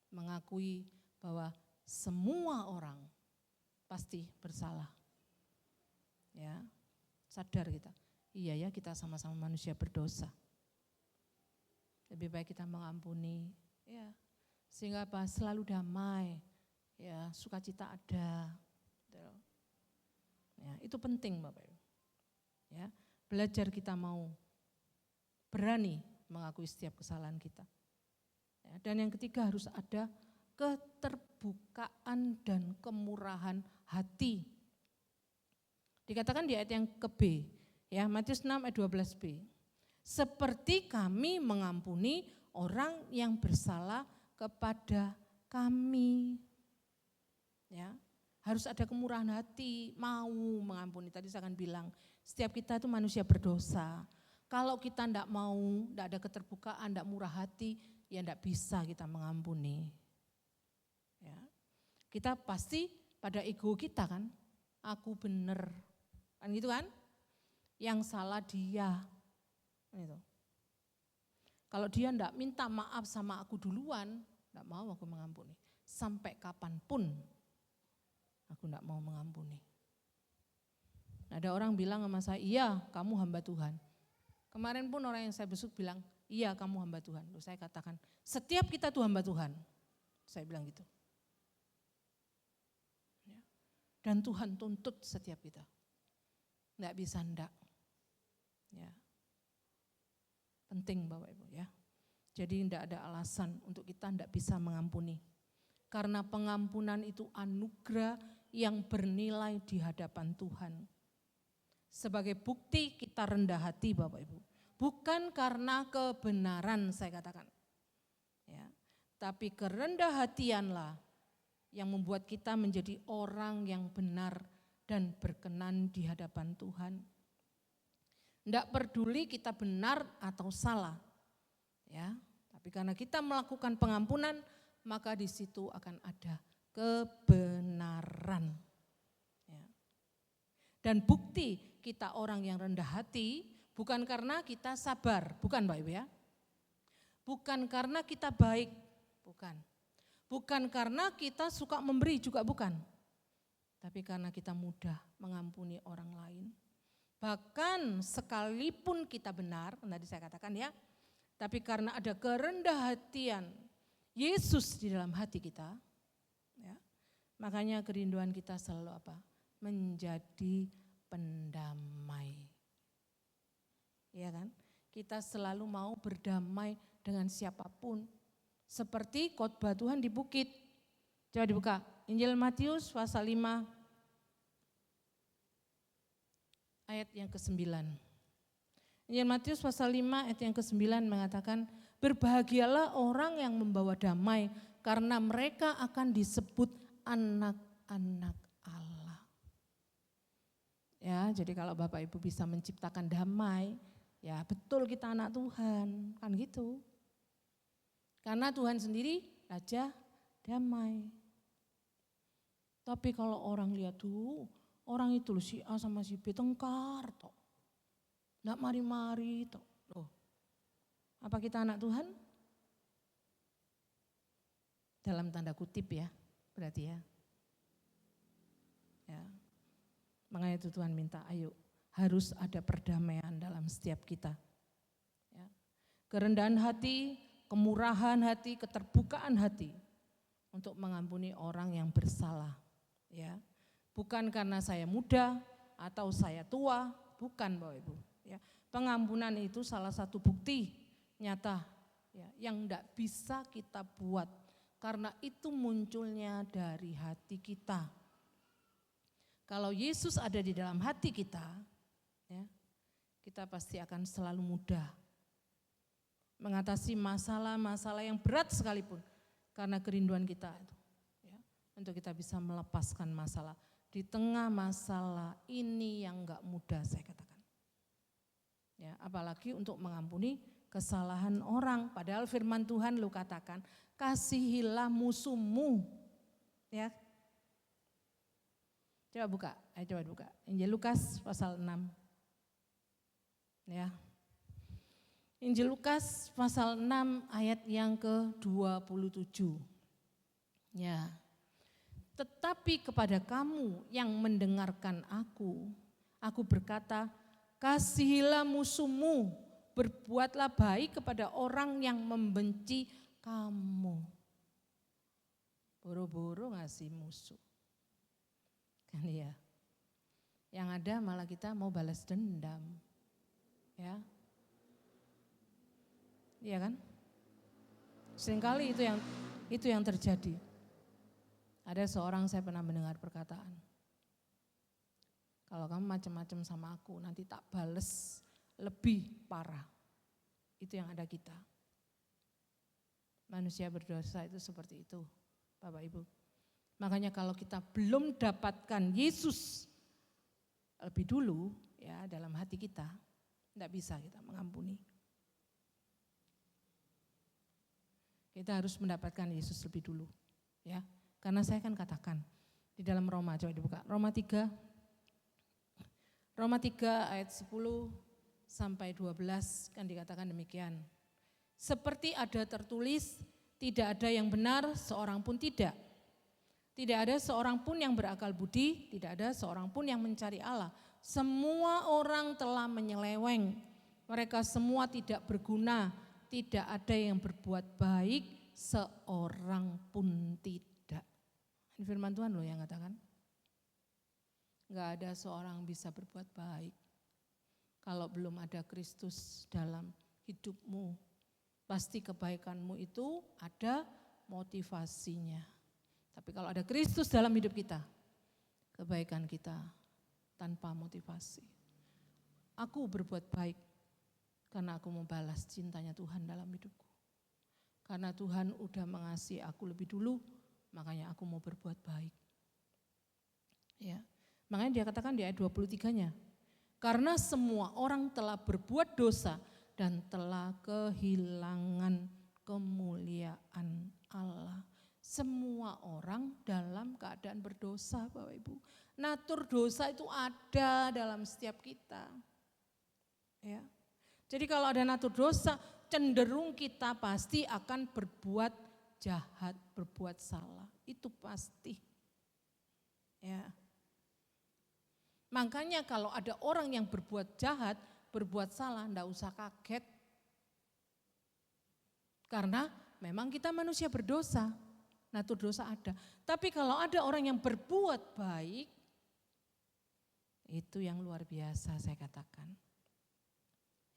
Mengakui bahwa semua orang pasti bersalah. Ya, sadar kita. Iya ya, kita sama-sama manusia berdosa. Lebih baik kita mengampuni, ya, sehingga apa? Selalu damai. Ya, sukacita ada. Ya, itu penting Bapak Ibu. Ya, belajar kita mau berani mengakui setiap kesalahan kita. Ya, dan yang ketiga harus ada keterbukaan dan kemurahan hati. Dikatakan di ayat yang ke-B, ya, Matius 6 ayat 12b. Seperti kami mengampuni orang yang bersalah kepada kami. Ya, harus ada kemurahan hati, mau mengampuni. Tadi saya akan bilang, setiap kita itu manusia berdosa. Kalau kita tidak mau, tidak ada keterbukaan, tidak murah hati, ya tidak bisa kita mengampuni. Ya. Kita pasti pada ego kita kan, aku benar, kan gitu kan? Yang salah dia. Gitu. Kalau dia tidak minta maaf sama aku duluan, tidak mau aku mengampuni. Sampai kapanpun aku tidak mau mengampuni. Ada orang bilang sama saya, iya kamu hamba Tuhan. Kemarin pun orang yang saya besuk bilang, iya kamu hamba Tuhan. Lalu saya katakan, setiap kita tuh hamba Tuhan. Saya bilang gitu. Ya. Dan Tuhan tuntut setiap kita. Tidak bisa enggak. Ya. Penting Bapak Ibu ya. Jadi tidak ada alasan untuk kita tidak bisa mengampuni. Karena pengampunan itu anugerah yang bernilai di hadapan Tuhan. Sebagai bukti kita rendah hati Bapak Ibu. Bukan karena kebenaran saya katakan. Ya, tapi kerendah hatianlah yang membuat kita menjadi orang yang benar dan berkenan di hadapan Tuhan. Tidak peduli kita benar atau salah. Ya, tapi karena kita melakukan pengampunan, maka di situ akan ada kebenaran. Ya. Dan bukti kita orang yang rendah hati bukan karena kita sabar, bukan Pak Ibu ya. Bukan karena kita baik, bukan. Bukan karena kita suka memberi juga bukan. Tapi karena kita mudah mengampuni orang lain. Bahkan sekalipun kita benar, tadi saya katakan ya, Tapi karena ada kerendah hatian Yesus di dalam hati kita, ya, makanya kerinduan kita selalu apa? Menjadi pendamai. Ya kan? Kita selalu mau berdamai dengan siapapun. Seperti khotbah Tuhan di bukit. Coba dibuka, Injil Matius pasal 5 ayat yang ke-9. Injil Matius pasal 5 ayat yang ke-9 mengatakan, berbahagialah orang yang membawa damai karena mereka akan disebut anak-anak Allah. Ya, jadi kalau Bapak Ibu bisa menciptakan damai, ya betul kita anak Tuhan, kan gitu. Karena Tuhan sendiri Raja damai. Tapi kalau orang lihat tuh, orang itu si A sama si B tengkar toh. Nggak mari-mari toh. Loh, apa kita anak Tuhan? Dalam tanda kutip ya, berarti ya. Ya. Makanya itu Tuhan minta, ayo harus ada perdamaian dalam setiap kita. Ya. Kerendahan hati, kemurahan hati, keterbukaan hati untuk mengampuni orang yang bersalah. Ya. Bukan karena saya muda atau saya tua, bukan Bapak Ibu. Ya, pengampunan itu salah satu bukti nyata ya, yang tidak bisa kita buat karena itu munculnya dari hati kita. Kalau Yesus ada di dalam hati kita, ya, kita pasti akan selalu mudah mengatasi masalah-masalah yang berat sekalipun karena kerinduan kita itu, ya, untuk kita bisa melepaskan masalah. Di tengah masalah ini yang enggak mudah saya katakan. Ya, apalagi untuk mengampuni kesalahan orang. Padahal firman Tuhan lu katakan, kasihilah musuhmu. Ya. Coba buka, coba buka. Injil Lukas pasal 6. Ya. Injil Lukas pasal 6 ayat yang ke-27. Ya. Tetapi kepada kamu yang mendengarkan aku berkata, kasihilah musuhmu, berbuatlah baik kepada orang yang membenci kamu. Boro-boro ngasih musuh. Kan ya. Yang ada malah kita mau balas dendam. Ya. Iya kan? Seringkali itu yang terjadi. Ada seorang saya pernah mendengar perkataan. Kalau kamu macam-macam sama aku, nanti tak bales lebih parah. Itu yang ada kita. Manusia berdosa itu seperti itu, Bapak Ibu. Makanya kalau kita belum dapatkan Yesus lebih dulu ya dalam hati kita, tidak bisa kita mengampuni. Kita harus mendapatkan Yesus lebih dulu. Ya, karena saya kan katakan di dalam Roma, coba dibuka, Roma 3 ayat 10 sampai 12 kan dikatakan demikian. Seperti ada tertulis, tidak ada yang benar, seorang pun tidak. Tidak ada seorang pun yang berakal budi, tidak ada seorang pun yang mencari Allah. Semua orang telah menyeleweng, mereka semua tidak berguna, tidak ada yang berbuat baik, seorang pun tidak. Ini firman Tuhan loh yang katakan. Enggak ada seorang bisa berbuat baik kalau belum ada Kristus dalam hidupmu. Pasti kebaikanmu itu ada motivasinya. Tapi kalau ada Kristus dalam hidup kita, kebaikan kita tanpa motivasi. Aku berbuat baik karena aku membalas cintanya Tuhan dalam hidupku. Karena Tuhan udah mengasihi aku lebih dulu, makanya aku mau berbuat baik. Ya. Makanya dia katakan di ayat 23-nya, karena semua orang telah berbuat dosa dan telah kehilangan kemuliaan Allah. Semua orang dalam keadaan berdosa, Bapak Ibu. Natur dosa itu ada dalam setiap kita. Ya. Jadi kalau ada natur dosa, cenderung kita pasti akan berbuat jahat, berbuat salah. Itu pasti. Ya. Makanya kalau ada orang yang berbuat jahat, berbuat salah, enggak usah kaget. Karena memang kita manusia berdosa, natur dosa ada. Tapi kalau ada orang yang berbuat baik, itu yang luar biasa saya katakan.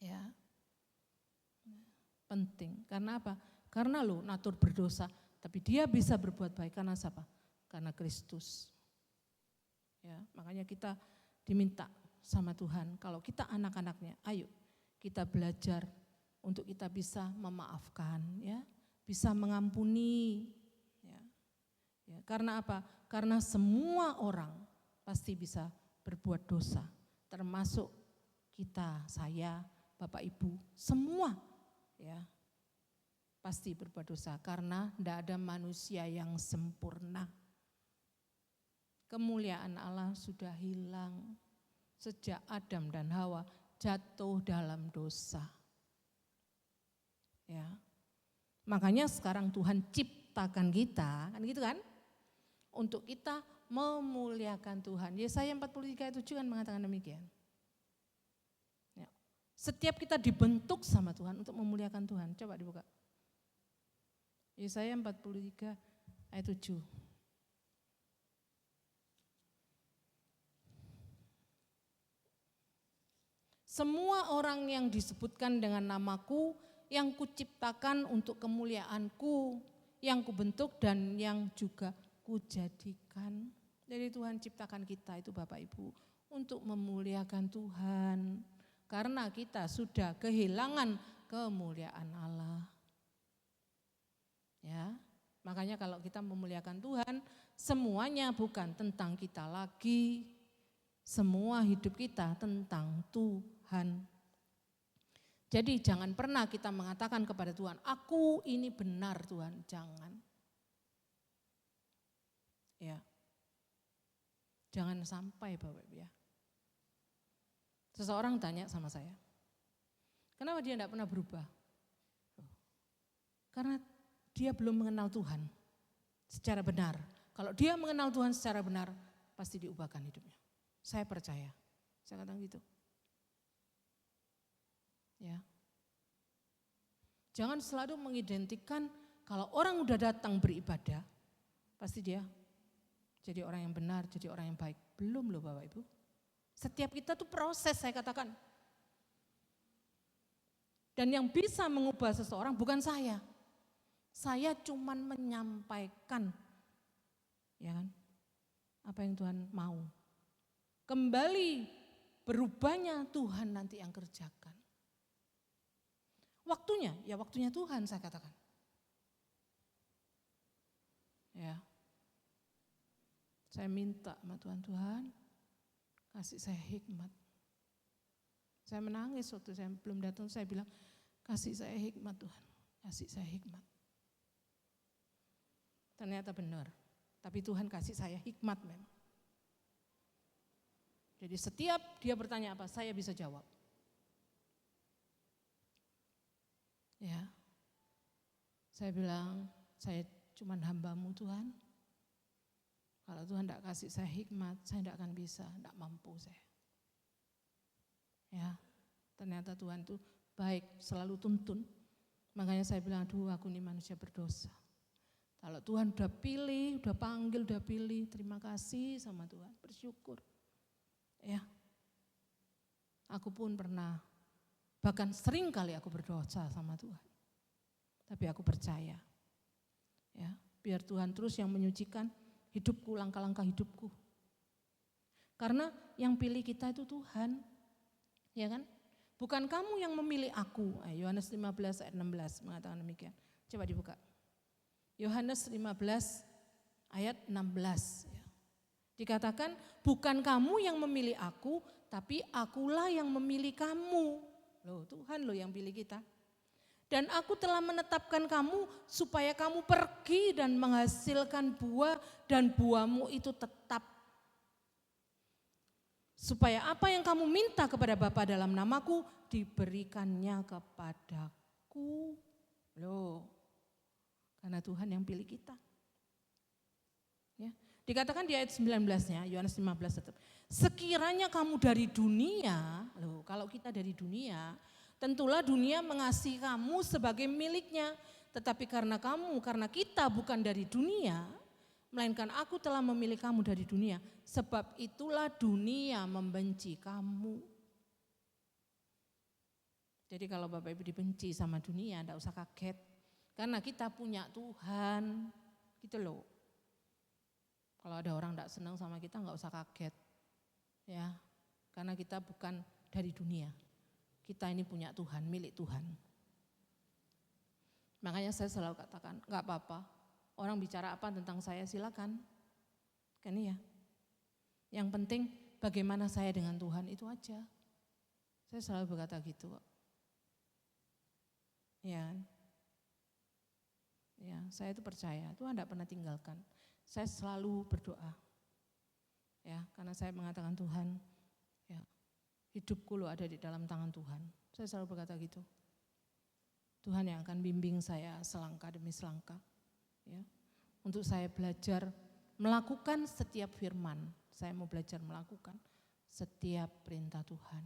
Ya, penting. Karena apa? Karena natur berdosa, tapi dia bisa berbuat baik karena siapa? Karena Kristus. Ya, makanya kita diminta sama Tuhan, kalau kita anak-anaknya, ayo kita belajar untuk kita bisa memaafkan, ya, bisa mengampuni. Ya, karena apa? Karena semua orang pasti bisa berbuat dosa, termasuk kita, saya, Bapak Ibu, semua, ya, pasti berbuat dosa karena tidak ada manusia yang sempurna. Kemuliaan Allah sudah hilang sejak Adam dan Hawa jatuh dalam dosa. Ya. Makanya sekarang Tuhan ciptakan kita, kan gitu kan? Untuk kita memuliakan Tuhan. Yesaya 43 ayat 7 kan mengatakan demikian. Ya. Setiap kita dibentuk sama Tuhan untuk memuliakan Tuhan. Coba dibuka. Yesaya 43 ayat 7. Semua orang yang disebutkan dengan namaku, yang kuciptakan untuk kemuliaanku, yang kubentuk dan yang juga kujadikan. Jadi Tuhan ciptakan kita itu Bapak Ibu untuk memuliakan Tuhan. Karena kita sudah kehilangan kemuliaan Allah. Ya, makanya kalau kita memuliakan Tuhan, semuanya bukan tentang kita lagi. Semua hidup kita tentang Tuhan. Jadi jangan pernah kita mengatakan kepada Tuhan, aku ini benar Tuhan, jangan. Ya. Jangan sampai Bapak Ibu ya. Seseorang tanya sama saya, kenapa dia tidak pernah berubah? Karena dia belum mengenal Tuhan secara benar. Kalau dia mengenal Tuhan secara benar, pasti diubahkan hidupnya. Saya percaya, saya katakan gitu. Ya. Jangan selalu mengidentikan kalau orang udah datang beribadah, pasti dia jadi orang yang benar, jadi orang yang baik. Belum loh Bapak Ibu. Setiap kita tuh proses saya katakan. Dan yang bisa mengubah seseorang bukan saya. Saya cuman menyampaikan, ya kan, apa yang Tuhan mau. Kembali berubahnya Tuhan nanti yang kerjakan. Waktunya, ya waktunya Tuhan saya katakan. Ya. Saya minta sama Tuhan, kasih saya hikmat. Saya menangis waktu saya belum datang, saya bilang, kasih saya hikmat Tuhan, kasih saya hikmat. Ternyata benar, tapi Tuhan kasih saya hikmat memang. Jadi setiap dia bertanya apa, saya bisa jawab. Ya, saya bilang, saya cuman hamba-Mu Tuhan. Kalau Tuhan tidak kasih saya hikmat, saya tidak akan bisa, tidak mampu saya. Ya, ternyata Tuhan itu baik, selalu tuntun. Makanya saya bilang, aduh aku ini manusia berdosa. Kalau Tuhan udah pilih, udah panggil, udah pilih, terima kasih sama Tuhan, bersyukur. Ya, aku pun pernah, bahkan sering kali aku berdosa sama Tuhan. Tapi aku percaya, ya, biar Tuhan terus yang menyucikan hidupku, langkah-langkah hidupku. Karena yang pilih kita itu Tuhan, ya kan? Bukan kamu yang memilih aku. Yohanes 15 ayat 16 mengatakan demikian. Coba dibuka. Yohanes 15 ayat 16. Ya. Dikatakan bukan kamu yang memilih aku, tapi akulah yang memilih kamu. Loh, Tuhan loh yang pilih kita. Dan aku telah menetapkan kamu supaya kamu pergi dan menghasilkan buah dan buahmu itu tetap. Supaya apa yang kamu minta kepada Bapa dalam namaku diberikannya kepadaku. Loh, karena Tuhan yang pilih kita. Ya, dikatakan di ayat 19-nya, Yohanes 15 tetap. Sekiranya kamu dari dunia, loh, kalau kita dari dunia, tentulah dunia mengasihi kamu sebagai miliknya. tetapi karena kita bukan dari dunia, melainkan aku telah memilih kamu dari dunia, sebab itulah dunia membenci kamu. Jadi kalau Bapak Ibu dibenci sama dunia, enggak usah kaget. Karena kita punya Tuhan, gitu loh. Kalau ada orang enggak senang sama kita, enggak usah kaget. Ya, karena kita bukan dari dunia. Kita ini punya Tuhan, milik Tuhan. Makanya saya selalu katakan, enggak apa-apa. Orang bicara apa tentang saya, silakan. Kan iya. Yang penting bagaimana saya dengan Tuhan, itu aja. Saya selalu berkata gitu kok. Ya, saya itu percaya Tuhan tidak pernah tinggalkan. Saya selalu berdoa, ya, karena saya mengatakan Tuhan, ya, hidupku lo ada di dalam tangan Tuhan. Saya selalu berkata gitu. Tuhan yang akan bimbing saya selangkah demi selangkah, ya, untuk saya belajar melakukan setiap firman. Saya mau belajar melakukan setiap perintah Tuhan.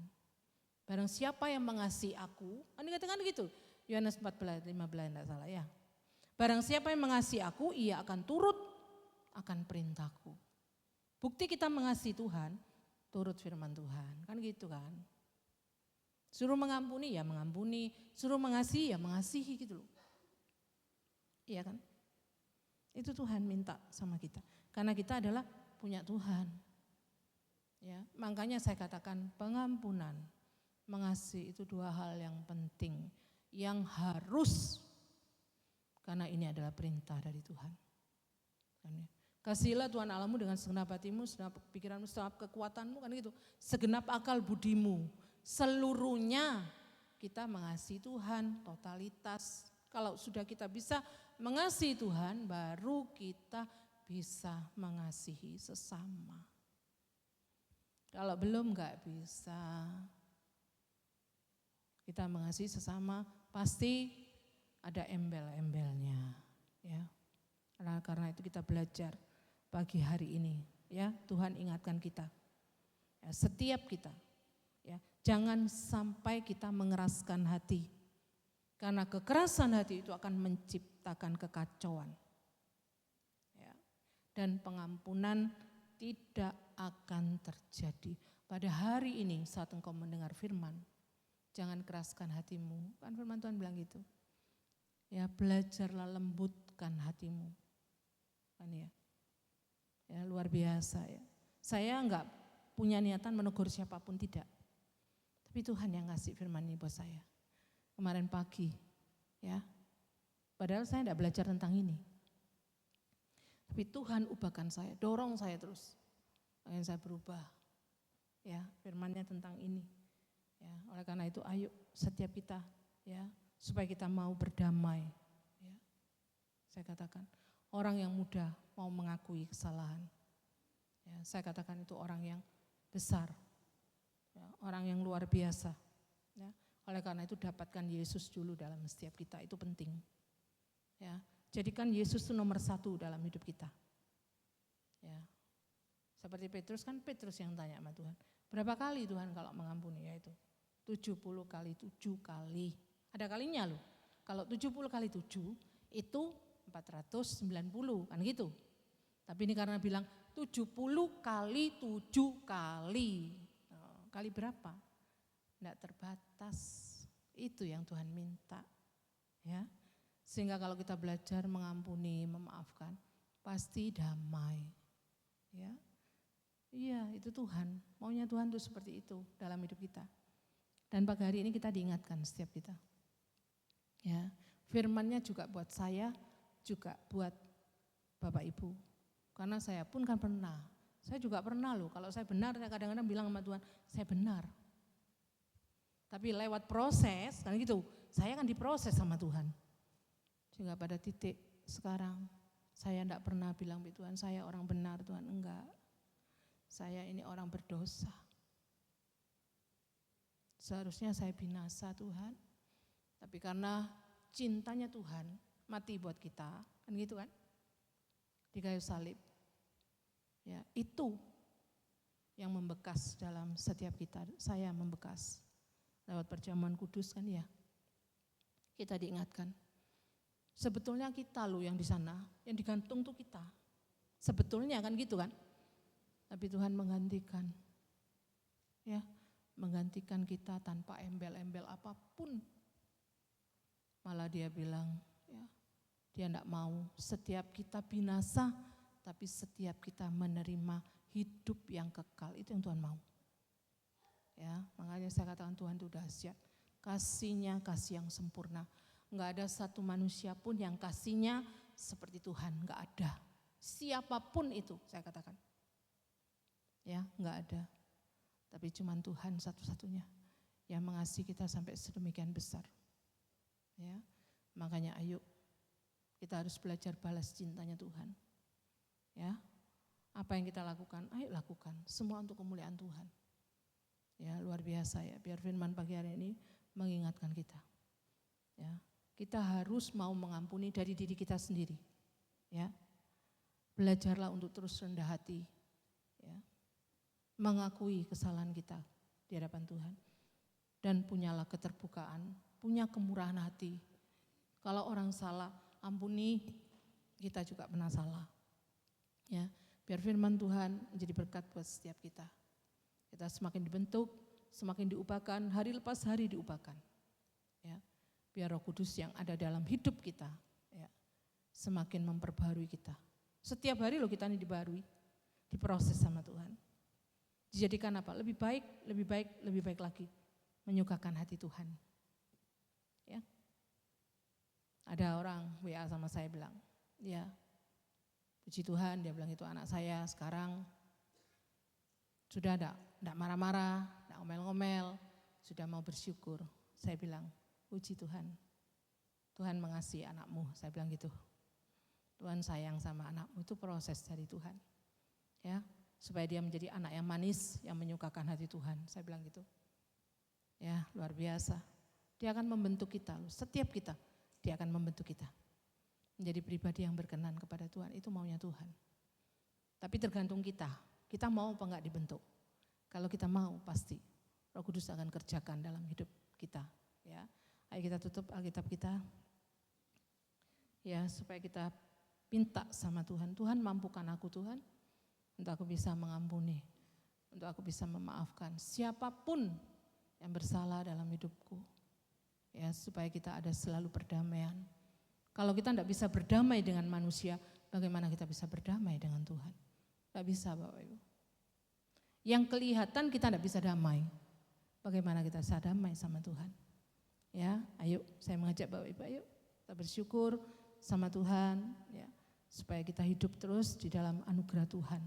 Barang siapa yang mengasihi aku, kan dikatakan gitu. Yohanes 14, 15 tidak salah ya. Barang siapa yang mengasihi aku, ia akan turut akan perintahku. Bukti kita mengasihi Tuhan, turut firman Tuhan. Kan gitu kan. Suruh mengampuni ya mengampuni, suruh mengasihi ya mengasihi gitu loh. Iya kan? Itu Tuhan minta sama kita. Karena kita adalah punya Tuhan. Ya, makanya saya katakan pengampunan, mengasihi itu dua hal yang penting. Yang harus, karena ini adalah perintah dari Tuhan. Kasihilah Tuhan Allahmu dengan segenap hatimu, segenap pikiranmu, segenap kekuatanmu, kan gitu. Segenap akal budimu, seluruhnya kita mengasihi Tuhan, totalitas. Kalau sudah kita bisa mengasihi Tuhan, baru kita bisa mengasihi sesama. Kalau belum enggak bisa. Kita mengasihi sesama, pasti ada embel-embelnya, ya. Karena itu kita belajar pagi hari ini, ya. Tuhan ingatkan kita, ya, setiap kita, ya, jangan sampai kita mengeraskan hati, karena kekerasan hati itu akan menciptakan kekacauan, ya. Dan pengampunan tidak akan terjadi. Pada hari ini saat engkau mendengar firman, jangan keraskan hatimu, kan firman Tuhan bilang gitu. Ya, belajarlah lembutkan hatimu. Kan ya. Ya, luar biasa ya. Saya enggak punya niatan menegur siapapun, tidak. Tapi Tuhan yang ngasih firman ini buat saya. Kemarin pagi, ya. Padahal saya enggak belajar tentang ini. Tapi Tuhan ubahkan saya, dorong saya terus. Akhirnya saya berubah. Ya, firman-Nya tentang ini. Ya, oleh karena itu ayo setiap kita, ya, supaya kita mau berdamai, ya. Saya katakan orang yang mudah mau mengakui kesalahan, ya, saya katakan itu orang yang besar, ya, orang yang luar biasa, ya. Oleh karena itu dapatkan Yesus dulu dalam setiap kita, itu penting, ya. Jadikan Yesus itu nomor 1 dalam hidup kita, ya. Seperti Petrus, kan Petrus yang tanya sama Tuhan, berapa kali Tuhan kalau mengampuni? Ya itu 70 kali 7 kali. Ada kalinya loh. Kalau 70 kali 7 itu 490 kan gitu. Tapi ini karena bilang 70 kali 7 kali. Kali berapa? Enggak terbatas. Itu yang Tuhan minta. Ya. Sehingga kalau kita belajar mengampuni, memaafkan, pasti damai. Ya. Iya, itu Tuhan. Maunya Tuhan itu seperti itu dalam hidup kita. Dan pagi hari ini kita diingatkan setiap kita. Ya, firman-Nya juga buat saya, juga buat Bapak Ibu. Karena saya pun kan pernah. Saya juga pernah loh, kalau saya benar, saya kadang-kadang bilang sama Tuhan, saya benar. Tapi lewat proses, kan gitu, saya kan diproses sama Tuhan. Sehingga pada titik sekarang, saya enggak pernah bilang, Tuhan saya orang benar, Tuhan enggak. Saya ini orang berdosa. Seharusnya saya binasa Tuhan, tapi karena cintanya Tuhan mati buat kita, kan gitu kan, di kayu salib. Ya, itu yang membekas dalam setiap kita, saya membekas lewat perjamuan kudus kan ya. Kita diingatkan, Sebetulnya kita loh yang di sana, yang digantung tuh kita. Sebetulnya kan gitu kan. Tapi Tuhan menggantikan. Ya, menggantikan kita tanpa embel-embel apapun. Malah dia bilang, ya, dia enggak mau setiap kita binasa, tapi setiap kita menerima hidup yang kekal. Itu yang Tuhan mau. Ya, makanya saya katakan Tuhan itu dahsyat. Kasihnya kasih yang sempurna. Enggak ada satu manusia pun yang kasihnya seperti Tuhan, enggak ada. Siapapun itu saya katakan. Ya, enggak ada. Tapi cuma Tuhan satu-satunya yang mengasihi kita sampai sedemikian besar. Ya, makanya ayo kita harus belajar balas cintanya Tuhan. Ya, apa yang kita lakukan, ayo lakukan. Semua untuk kemuliaan Tuhan. Ya, luar biasa ya. Biar firman pagi hari ini mengingatkan kita. Ya, kita harus mau mengampuni dari diri kita sendiri. Ya, belajarlah untuk terus rendah hati. Ya, mengakui kesalahan kita di hadapan Tuhan. Dan punyalah keterbukaan, punya kemurahan hati. Kalau orang salah, ampuni, kita juga pernah salah. Ya, biar firman Tuhan menjadi berkat buat setiap kita. Kita semakin dibentuk, semakin diubahkan, hari lepas hari diubahkan. Ya, biar Roh Kudus yang ada dalam hidup kita, ya, semakin memperbarui kita. Setiap hari loh kita ini dibarui, diproses sama Tuhan. Dijadikan apa? Lebih baik, lebih baik, lebih baik lagi. Menyukakan hati Tuhan. Ya. Ada orang WA sama saya bilang, ya puji Tuhan, dia bilang itu anak saya sekarang sudah enggak marah-marah, enggak ngomel-ngomel, sudah mau bersyukur. Saya bilang, puji Tuhan, Tuhan mengasihi anakmu, saya bilang gitu. Tuhan sayang sama anakmu, itu proses dari Tuhan. Ya, supaya dia menjadi anak yang manis, yang menyukakan hati Tuhan, saya bilang gitu. Ya, luar biasa. Dia akan membentuk kita, setiap kita, dia akan membentuk kita. Menjadi pribadi yang berkenan kepada Tuhan, itu maunya Tuhan. Tapi tergantung kita mau apa enggak dibentuk. Kalau kita mau, pasti Roh Kudus akan kerjakan dalam hidup kita. Ya, ayo kita tutup Alkitab kita. Ya, supaya kita minta sama Tuhan. Tuhan mampukan aku Tuhan, untuk aku bisa mengampuni, untuk aku bisa memaafkan siapapun yang bersalah dalam hidupku. Ya, supaya kita ada selalu perdamaian. Kalau kita tidak bisa berdamai dengan manusia, bagaimana kita bisa berdamai dengan Tuhan? Tidak bisa Bapak Ibu. Yang kelihatan kita tidak bisa damai. Bagaimana kita bisa damai sama Tuhan? Ya, ayo saya mengajak Bapak Ibu, ayo kita bersyukur sama Tuhan, ya, supaya kita hidup terus di dalam anugerah Tuhan.